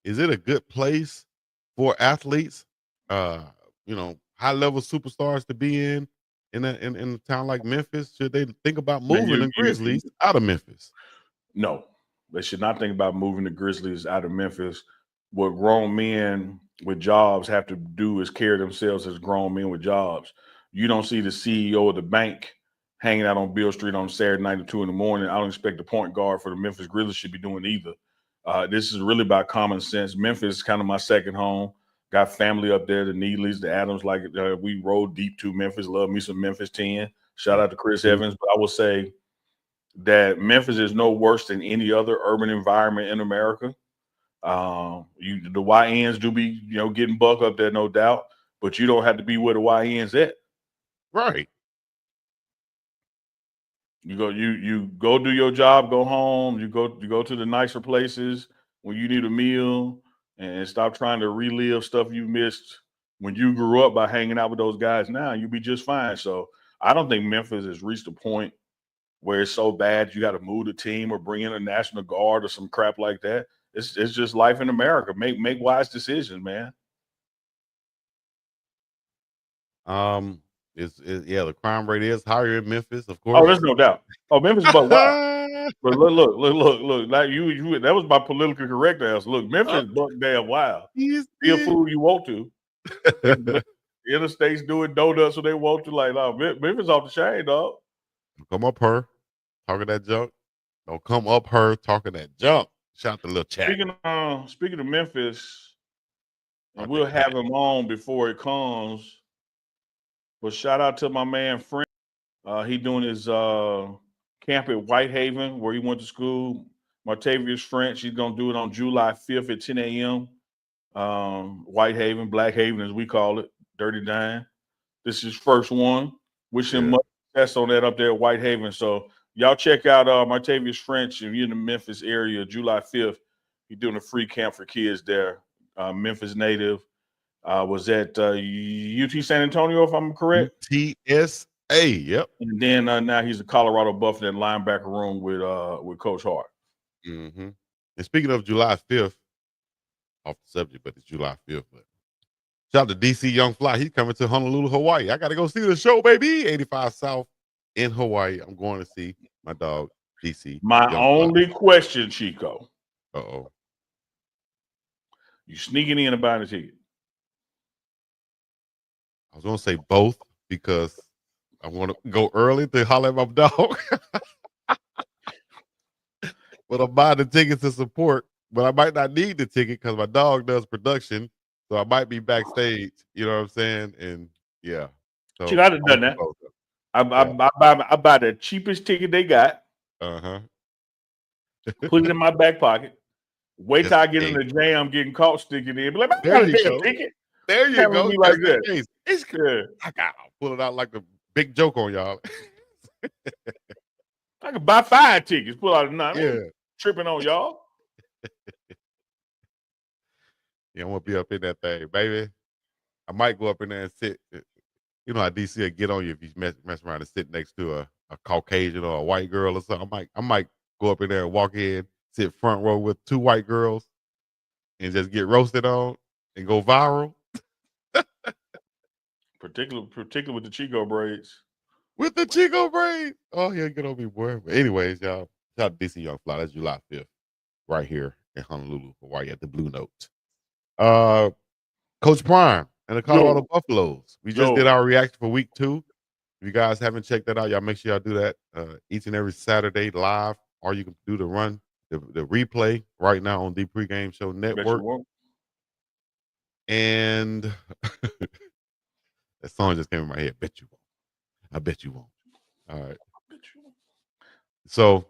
Is it a good place for athletes? High level superstars to be in a town like Memphis? Should they think about moving the Grizzlies out of Memphis? No, they should not think about moving the Grizzlies out of Memphis. What grown men with jobs have to do is carry themselves as grown men with jobs. You don't see the CEO of the bank hanging out on Beale Street on Saturday night at 2 a.m. I don't expect the point guard for the Memphis Grizzlies should be doing either. This is really about common sense. Memphis is kind of my second home. Got family up there, the Needleys, the Adams. We rode deep to Memphis. Love me some Memphis 10. Shout out to Chris Evans. But I will say that Memphis is no worse than any other urban environment in America. The YNs do be, getting buck up there, no doubt. But you don't have to be where the YNs at. Right. You go do your job, go home. You go to the nicer places when you need a meal, and stop trying to relive stuff you missed when you grew up by hanging out with those guys. Now you'll be just fine. So I don't think Memphis has reached a point where it's so bad you got to move the team or bring in a National Guard or some crap like that. It's just life in America. Make wise decisions, man. The crime rate is higher in Memphis, of course. Oh, there's no doubt. Oh, Memphis, but wild. But look. Like you, that was my politically correct ass. Look, Memphis, buck damn wild. Be a fool you want to. Interstates doing donuts when they want to. Like, no, Memphis off the chain, dog. Come up her talking that junk. Don't come up her talking that junk. Shout out to little chat. Speaking of Memphis, and we'll have him on before it comes. But shout out to my man Frank. He doing his camp at Whitehaven, where he went to school. Martavius French. He's gonna do it on July 5th at 10 a.m. Whitehaven, Blackhaven, as we call it, Dirty Dime. This is his first one. Wish him much success on that up there at Whitehaven. So y'all check out Martavius French if you're in the Memphis area, July 5th. He's doing a free camp for kids there. Memphis native. Was at UT San Antonio, if I'm correct. UTSA, yep. And then now he's a Colorado Buff in that linebacker room with Coach Hart. Mm-hmm. And speaking of July 5th, off the subject, but it's July 5th. But shout out to DC Young Fly. He's coming to Honolulu, Hawaii. I got to go see the show, baby. 85 South in Hawaii. I'm going to see my dog, DC. My only question, Chico. Uh-oh. You sneaking in and buying a ticket? I was going to say both because I want to go early to holler at my dog. But I'm buying the tickets to support. But I might not need the ticket because my dog does production. So I might be backstage. You know what I'm saying? And yeah. So I'd have done that. I buy the cheapest ticket they got, Uh-huh. put it in my back pocket, wait till Just I in get in the case. jam getting caught sticking in. Be like, man, I There gotta you pay a go. ticket. There you Handle go. me like Just that. in case. Yeah. I got pull it out like a big joke on y'all. I could buy 5 tickets, pull out a 9. Yeah. Tripping on y'all. Yeah, I want to be up in that thing, baby. I might go up in there and sit. You know how DC will get on you if you mess around and sit next to a Caucasian or a white girl or something. I might go up in there and walk in, sit front row with 2 white girls, and just get roasted on and go viral Particularly with the Chico braids. with the Chico braid. Oh, he'll get on me, boy. But anyways, y'all, shout out to DC Young Fly. That's July 5th, right here in Honolulu, Hawaii at the Blue Note. Coach Prime and the Colorado Buffaloes. We just did our reaction for week 2. If you guys haven't checked that out, y'all make sure y'all do that each and every Saturday live, or you can do the replay right now on the Pregame Show Network. And that song just came in my head. Bet you won't. I bet you won't. All right. So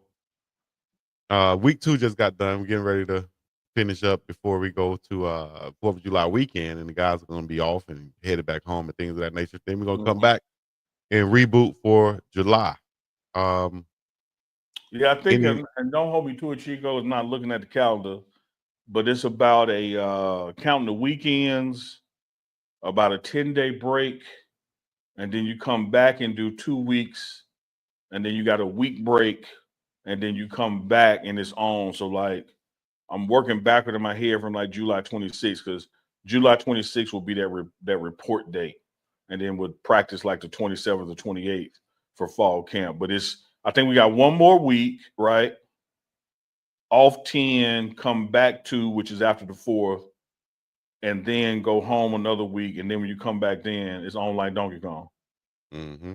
week 2 just got done. We're getting ready to finish up before we go to 4th of July weekend, and the guys are going to be off and headed back home and things of that nature. Then we're going to come back and reboot for July. Yeah, I think, and don't hold me to it, Chico is not looking at the calendar, but it's about counting the weekends, about a 10-day break, and then you come back and do 2 weeks, and then you got a week break, and then you come back and it's on. So, like, I'm working backward in my head from like July 26th, because July 26th will be that report date, and then we'll practice like the 27th or 28th for fall camp. But I think we got one more week, right? Off 10, come back 2, which is after the 4th, and then go home another week. And then when you come back, then it's on like Donkey Kong. Mm-hmm.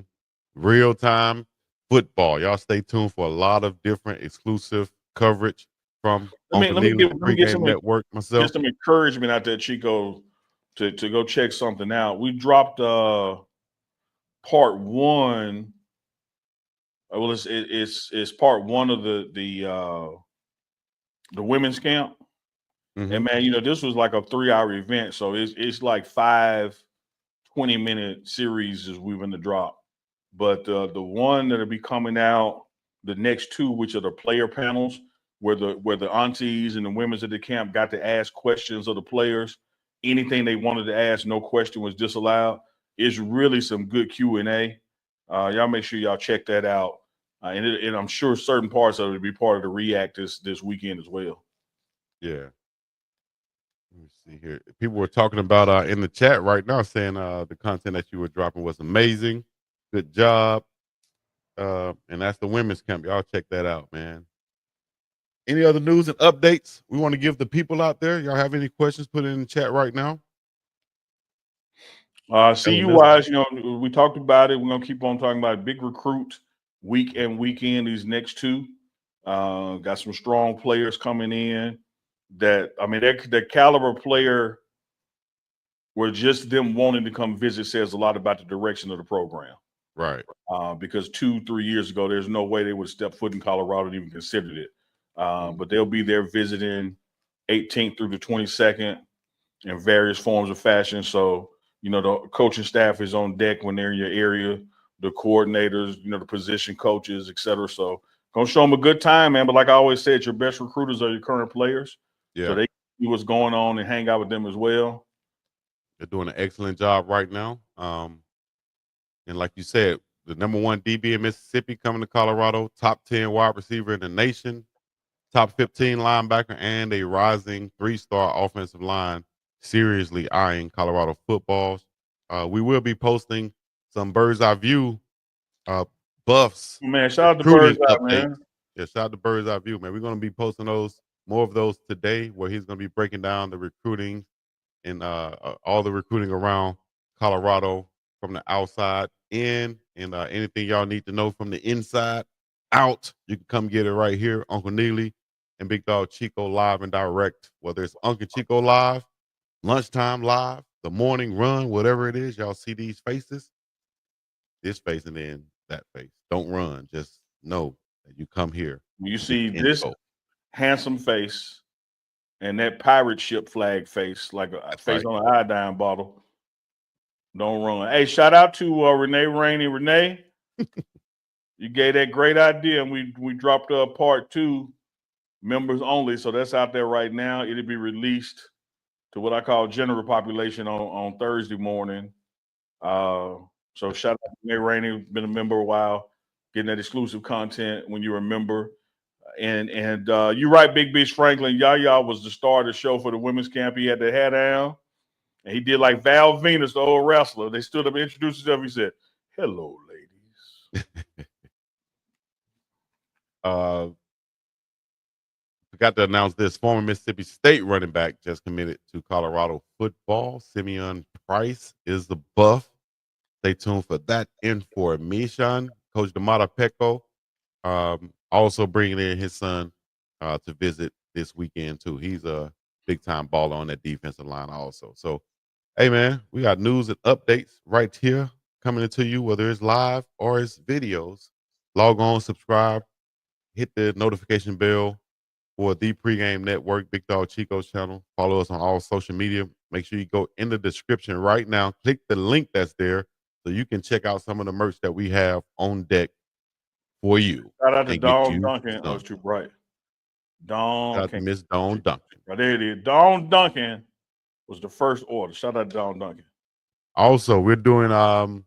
Real time football. Y'all stay tuned for a lot of different exclusive coverage from Let me get some Network myself. Get some encouragement out there, Chico, to go check something out. We dropped part 1. Well, it's part 1 of the women's camp. Mm-hmm. And man, this was like a 3-hour event, so it's like 5 20-minute series as we're going to drop. But the one that'll be coming out, the next 2, which are the player panels, where the aunties and the women's at the camp got to ask questions of the players. Anything they wanted to ask, no question was disallowed. It's really some good Q&A. Y'all make sure y'all check that out. And I'm sure certain parts of it will be part of the React this weekend as well. Yeah. Let me see here. People were talking about in the chat right now saying the content that you were dropping was amazing. Good job. And that's the women's camp. Y'all check that out, man. Any other news and updates we want to give the people out there? Y'all have any questions? Put it in the chat right now. CU-wise, we talked about it. We're going to keep on talking about it. Big recruit week and weekend, these next 2. Got some strong players coming in that caliber player where just them wanting to come visit says a lot about the direction of the program. Right. Because 2-3 years ago, there's no way they would step foot in Colorado and even considered it. But they'll be there visiting 18th through the 22nd in various forms of fashion. So, the coaching staff is on deck when they're in your area, the coordinators, the position coaches, et cetera. So gonna show them a good time, man. But like I always said, your best recruiters are your current players. Yeah. So they see what's going on and hang out with them as well. They're doing an excellent job right now. And like you said, the number 1 DB in Mississippi coming to Colorado, top 10 wide receiver in the nation, top 15 linebacker, and a rising 3-star offensive line seriously eyeing Colorado footballs. We will be posting some bird's eye view buffs. Man, shout out to Bird's Eye, man. Yeah, shout out to Bird's Eye View, man. We're going to be posting more of those today, where he's going to be breaking down the recruiting and all the recruiting around Colorado from the outside in, and anything y'all need to know from the inside out. You can come get it right here, Uncle Neely and Big Dog Chico live and direct. Whether it's Uncle Chico live, lunchtime live, the morning run, whatever it is, y'all see these faces. This face, and then that face. Don't run. Just know that you come here. You to get see this info. handsome face and that pirate ship flag face, like a That's face right. on an iodine bottle. Don't run. Hey, shout out to Renee Rainey. Renee, you gave that great idea, and we dropped part 2, members only. So that's out there right now. It'll be released to what I call general population on Thursday morning. So shout out to Renee Rainey, been a member a while, getting that exclusive content when you're a member. And you're right, Big Bitch Franklin. Yaya was the star of the show for the women's camp. He had the hat down. And he did like Val Venus, the old wrestler. They stood up and introduced themselves. He said, "Hello, ladies." Forgot to announce this. Former Mississippi State running back just committed to Colorado football. Simeon Price is the buff. Stay tuned for that information. Coach Damata Pecco also bringing in his son to visit this weekend too. He's a big time baller on that defensive line also. So, hey man, we got news and updates right here coming into you, whether it's live or it's videos. Log on, subscribe, hit the notification bell for the Pregame Network, Big Dog Chico's channel. Follow us on all social media. Make sure you go in the description right now. Click the link that's there so you can check out some of the merch that we have on deck for you. Shout out to and get Dawn you Duncan. Oh, some. it's too bright. Dawn. Shout out to Miss Dawn Duncan. Right there it is. Dawn Duncan was the first order. Shout out to Dawn Duncan. Also, we're doing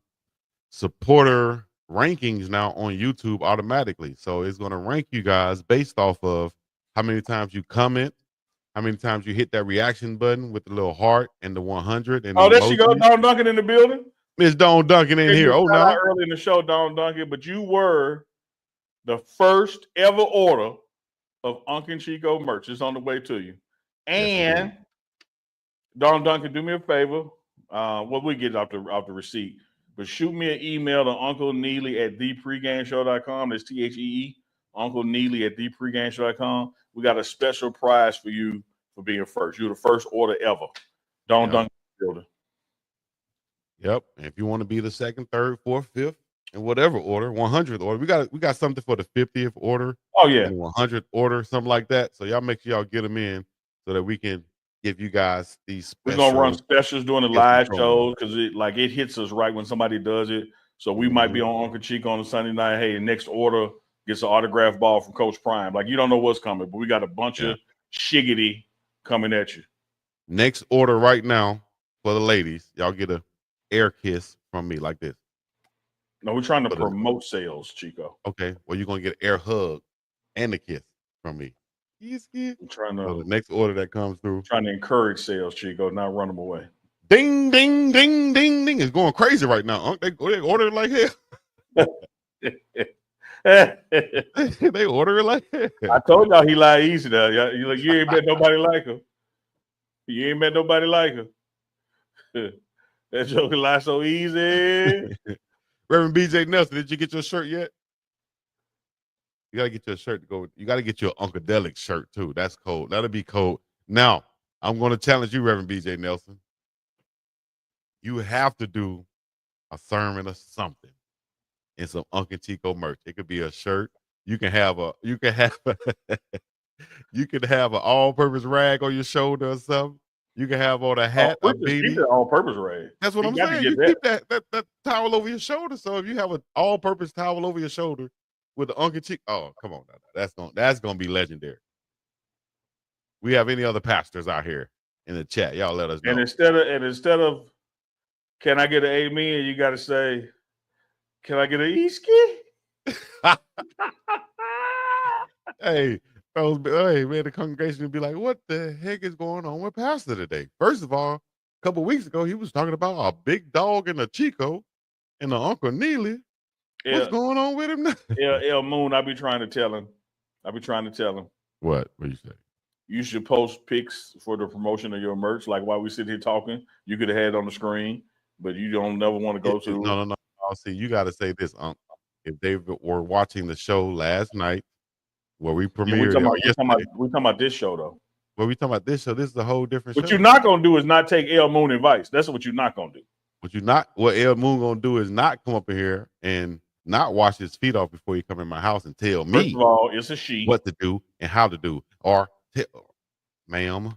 supporter rankings now on YouTube automatically. So it's going to rank you guys based off of how many times you comment, how many times you hit that reaction button with the little heart and the 100 and Oh, the there she go, emojis. Dawn Duncan in the building. Miss Dawn Duncan in here. Oh, Shout out no. early in the show, Dawn Duncan, but you were the first ever order of UNK and CHICO merch. It's on the way to you. And yes, Dawn Duncan, do me a favor. Well, we get off the receipt, but shoot me an email to Uncle Neely at thepregameshow.com. That's THEE, Uncle Neely at thepregameshow.com. We got a special prize for you for being first. You're the first order ever. Dawn Duncan building. Yep. And if you want to be the second, third, fourth, fifth, and whatever order, 100th order, we got something for the 50th order. Oh yeah, and 100th order, something like that. So y'all make sure y'all get them in so that we can give you guys these special. We're gonna run specials during the gifts live and shows because it hits us right when somebody does it. So we might be on Uncle Chico on a Sunday night. Hey, next order gets an autograph ball from Coach Prime. Like, you don't know what's coming, but we got a bunch of shiggity coming at you. Next order right now for the ladies, y'all get a air kiss from me like this. No, we're trying to promote sales, Chico. Okay, well, you're gonna get an air hug and a kiss from me. I'm trying to. So the next order that comes through, trying to encourage sales, Chico, not run them away. Ding, ding, ding, ding, ding. It's going crazy right now. They order it like hell. They order it like hell. I told y'all he lied easy now. You ain't met nobody like him. You ain't met nobody like him. That joke lie so easy. Reverend BJ Nelson, did you get your shirt yet? You gotta get your shirt to go. You gotta get your Uncadelic shirt too. That's cold. That'll be cold. Now, I'm gonna challenge you, Reverend BJ Nelson. You have to do a sermon or something in some UNK and CHICO merch. It could be a shirt. You can have you can have an all-purpose rag on your shoulder or something. You can have on a hat, a beanie. Keep that all-purpose rag. That's what I'm saying. You keep that towel over your shoulder. So if you have an all-purpose towel over your shoulder with the UNK and CHICO, oh, come on now. That's gonna be legendary. We have any other pastors out here in the chat? Y'all let us know. And instead of can I get an amen, you got to say, can I get an Easky? Hey, man, the congregation would be like, what the heck is going on with Pastor today? First of all, a couple of weeks ago, he was talking about a big dog and a Chico and the Uncle Neely. What's going on with him now? El Moon, I be trying to tell him. What you say? You should post pics for the promotion of your merch. Like while we sit here talking, you could have had it on the screen, but you don't never want to go to. No. See, you got to say this, Unc. If they were watching the show last night, where we premiered, we're talking about this show though. Where we talking about this show, this is a whole different show. What you're not gonna do is not take El Moon advice. That's what you're not gonna do. What El Moon gonna do is not come up in here and not wash his feet off before he come in my house and tell First me of all, it's a she. what to do and how to do, or tell, ma'am.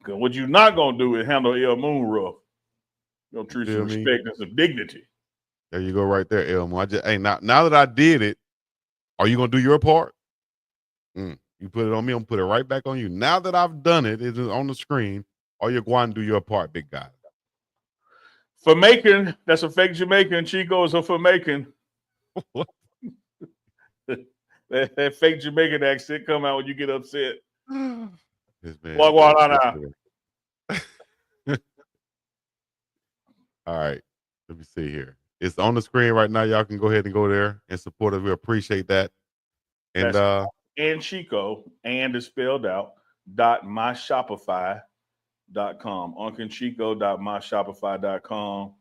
What you're not gonna do is handle El Moon rough. You're gonna treat Feel some me? respect and some dignity. There you go, right there, Elmo. I just now that I did it, are you gonna do your part? You put it on me, I'm gonna put it right back on you. Now that I've done it, it's on the screen. Are you going to do your part, big guy? For making, that's a fake Jamaican. Chico is a for making. that fake Jamaican accent come out when you get upset. This man. All right. Let me see here. It's on the screen right now. Y'all can go ahead and go there and support us. We appreciate that. And and Chico, and is spelled out, .myshopify.com. UNKandCHICO.myshopify.com.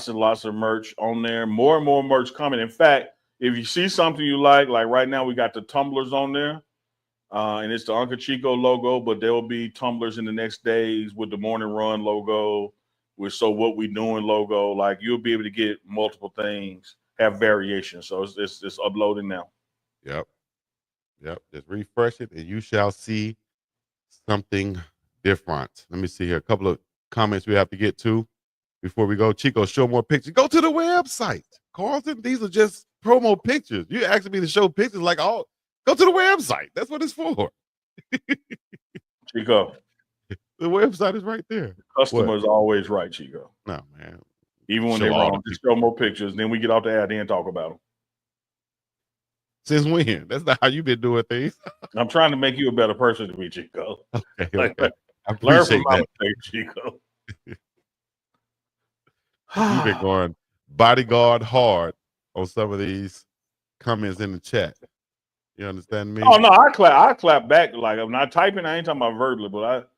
Lots of merch on there. More and more merch coming. In fact, if you see something you like right now, we got the tumblers on there. And it's the Uncle Chico logo, but there will be tumblers in the next days with the Morning Run logo, with So What We Doing logo. Like, you'll be able to get multiple things, have variations. So it's uploading now. Yep. Just refresh it and you shall see something different. Let me see here. A couple of comments we have to get to before we go. Chico, show more pictures. Go to the website. Carlton, these are just promo pictures. You asking me to show pictures go to the website. That's what it's for. Chico. The website is right there. Customer's always right, Chico. No, man. Even when they're wrong, just show more pictures. Then we get off the air and talk about them. Since when? That's not how you've been doing things. I'm trying to make you a better person to me, Chico. Okay. I learn from my that. mistakes, Chico. You've been going bodyguard hard on some of these comments in the chat. You understand me? Oh no, I clap back. Like, I'm not typing. I ain't talking about verbally, but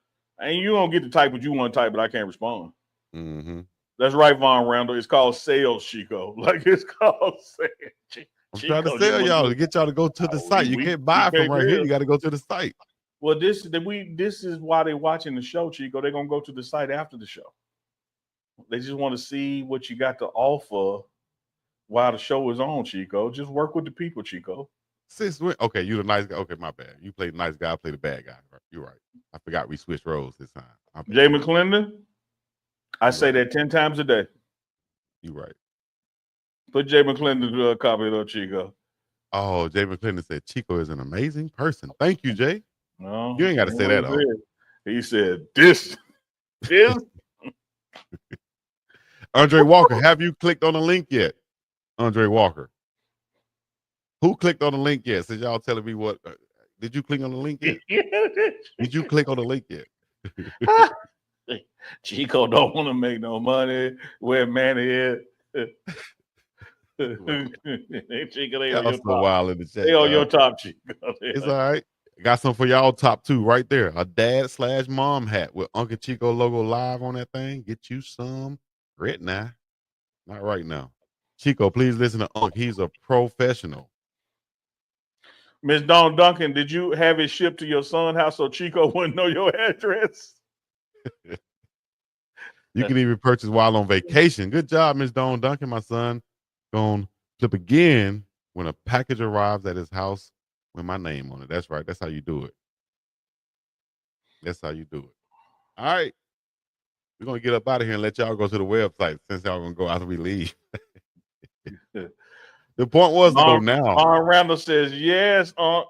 you don't get to type what you want to type, but I can't respond. Mm-hmm. That's right, Von Randall. It's called sales, Chico. Like, it's called sales. I'm trying to sell y'all to get y'all to go to the site. You can't buy from right here. You got to go to the site. Well, this is why they're watching the show, Chico. They're gonna go to the site after the show. They just want to see what you got to offer while the show is on, Chico. Just work with the people, Chico. Since when? Okay, you the nice guy. Okay, my bad. You play the nice guy, I play the bad guy. You're right. I forgot we switched roles this time. Jay McClendon, I say that 10 times a day. You're right. Put Jay McClendon to a copy of Chico. Oh, Jay McClendon said Chico is an amazing person. Thank you, Jay. No, you ain't got to say that. He said this. Andre Walker, have you clicked on the link yet? Andre Walker. Who clicked on the link yet? Since y'all telling me what, did you click on the link yet? Did you click on the link yet? Chico don't want to make no money. Where man is. Chico, they on your top. While in the chat, they on your top, Chico. It's all right. Got some for y'all top 2 right there. A dad/mom hat with Uncle Chico logo live on that thing. Get you some right now. Not right now. Chico, please listen to Unc. He's a professional. Miss Dawn Duncan, did you have it shipped to your son's house so Chico wouldn't know your address? You can even purchase while on vacation. Good job, Miss Dawn Duncan. My son gonna flip again when a package arrives at his house with my name on it. That's right. That's how you do it. That's how you do it. All right. We're going to get up out of here and let y'all go to the website since y'all going to go after we leave. The point was to go now. Randall says, yes, You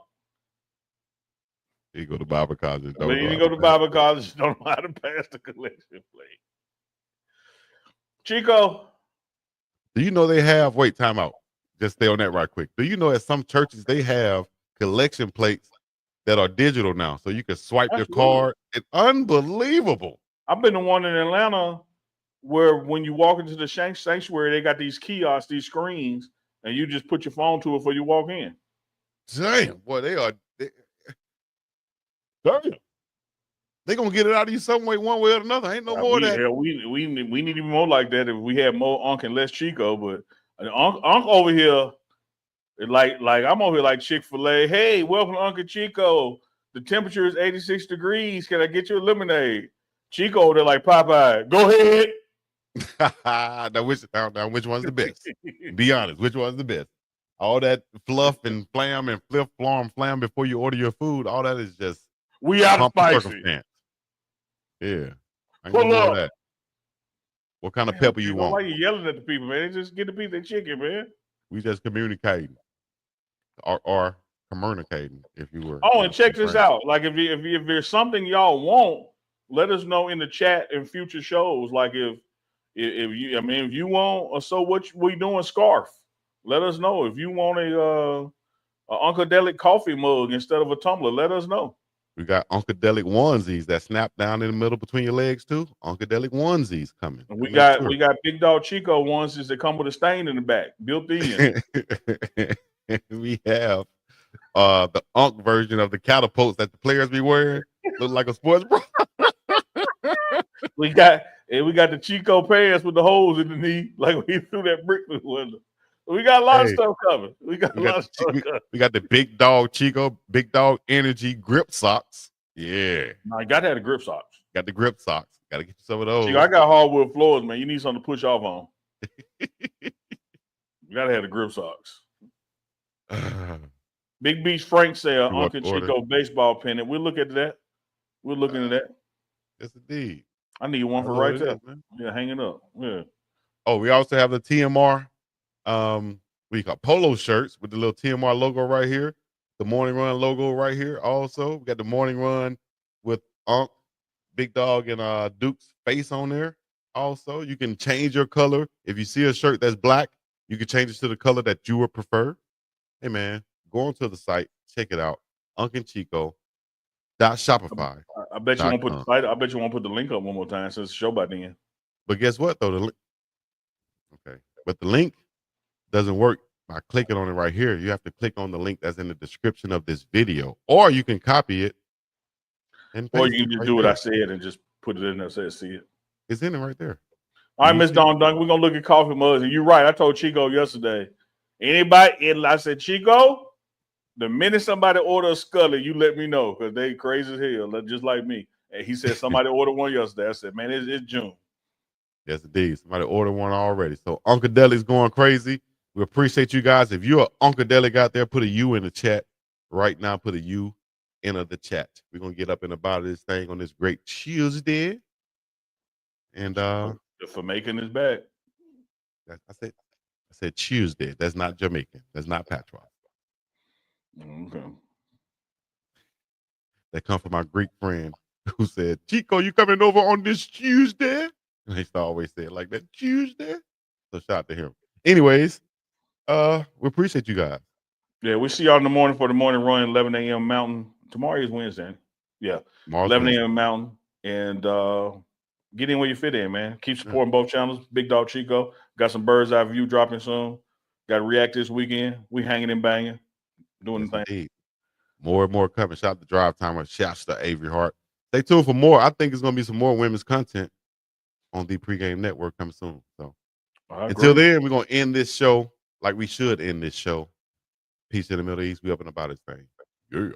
go to Bible college. But you didn't go to Bible college. Don't know how to pass the collection plate. Chico. Do you know they have, wait, time out. Just stay on that right quick. Do you know at some churches they have collection plates that are digital now? So you can swipe your card. It's unbelievable. I've been to one in Atlanta where when you walk into the sanctuary, they got these kiosks, these screens, and you just put your phone to it before you walk in. Damn, boy, they're going to get it out of you some way, one way or another. Ain't no more of that. We need even more like that if we had more Unc and less Chico. But Unc over here, like I'm over here like Chick-fil-A. Hey, welcome to Uncle Chico. The temperature is 86 degrees. Can I get you a lemonade? Chico, they're like Popeye. Go ahead. Now which one's the best? Be honest, which one's the best? All that fluff and flam and flam before you order your food, all that is just We out of pomp and spicy. circumstance. Yeah. Ain't Pull no more up. of that. What kind of Damn, pepper you Chico, why want? you yelling at the people, man? Just get a piece of chicken, man. We just communicating. Or communicating, if you were. Oh, and check this out. Like if there's something y'all want, let us know in the chat in future shows. Like if you want a so what we doing scarf, let us know. If you want a Uncadelic coffee mug instead of a tumbler, let us know. We got Uncadelic onesies that snap down in the middle between your legs too. Uncadelic onesies coming. And we got Big Dog Chico onesies that come with a stain in the back, built in. We have the Unk version of the catapults that the players be wearing. Look like a sports bra. we got the Chico pants with the holes in the knee, like we threw that brick through the window. We got a lot of stuff coming. We got the Big Dog Chico, Big Dog Energy grip socks. Yeah. No, you gotta have the grip socks. Got the grip socks. Gotta get you some of those. Chico, I got hardwood floors, man. You need something to push off on. You gotta have the grip socks. Big Beach Frank said Uncle Chico baseball pennant. We'll look at that. We're looking at that. Yes, indeed. I need one for right there. Yeah, hang it up. Yeah. Oh, we also have the TMR. We got polo shirts with the little TMR logo right here. The Morning Run logo right here. Also, we got the Morning Run with Unk, Big Dog, and Duke's face on there. Also, you can change your color. If you see a shirt that's black, you can change it to the color that you would prefer. Hey man, go onto the site, check it out. Unk and Chico. .shopify. I bet you won't put the site. I bet you won't put the link up one more time since the show by then. But guess what though? But the link doesn't work by clicking on it right here. You have to click on the link that's in the description of this video, or you can copy it. Or you can just do what I said and just put it in there. Say see it. It's in it right there. All right, Miss Dawn Duncan, we're gonna look at coffee mugs. And you're right. I told Chico yesterday. I said, Chico, the minute somebody order a Scully, you let me know because they crazy as hell, just like me. And he said somebody ordered one yesterday. I said, man, it's June. Yes, indeed. Somebody ordered one already. So Uncadelic's going crazy. We appreciate you guys. If you're an Uncadelic out there, put a U in the chat right now. Put a U in the chat. We're gonna get up and about this thing on this great Tuesday. And for making this back. I said Tuesday. That's not Jamaican. That's not patois. Okay. That come from my Greek friend who said, Chico, you coming over on this Tuesday? And he used to always say it like that, Tuesday. So shout out to him. Anyways, we appreciate you guys. Yeah, we see y'all in the morning for the morning run, 11 a.m. Mountain. Tomorrow is Wednesday. Yeah, tomorrow's 11 a.m. Mountain. And get in where you fit in, man. Keep supporting both channels. Big Dog Chico. Got some bird's eye view dropping soon. Got to react this weekend. We hanging and banging. Doing the thing. More and more coming. Shout out to Drive Timer. Shout out to Avery Hart. Stay tuned for more. I think it's going to be some more women's content on the Pregame Network coming soon. So until then, we're going to end this show like we should end this show. Peace in the Middle East. We up and about this thing. Yeah.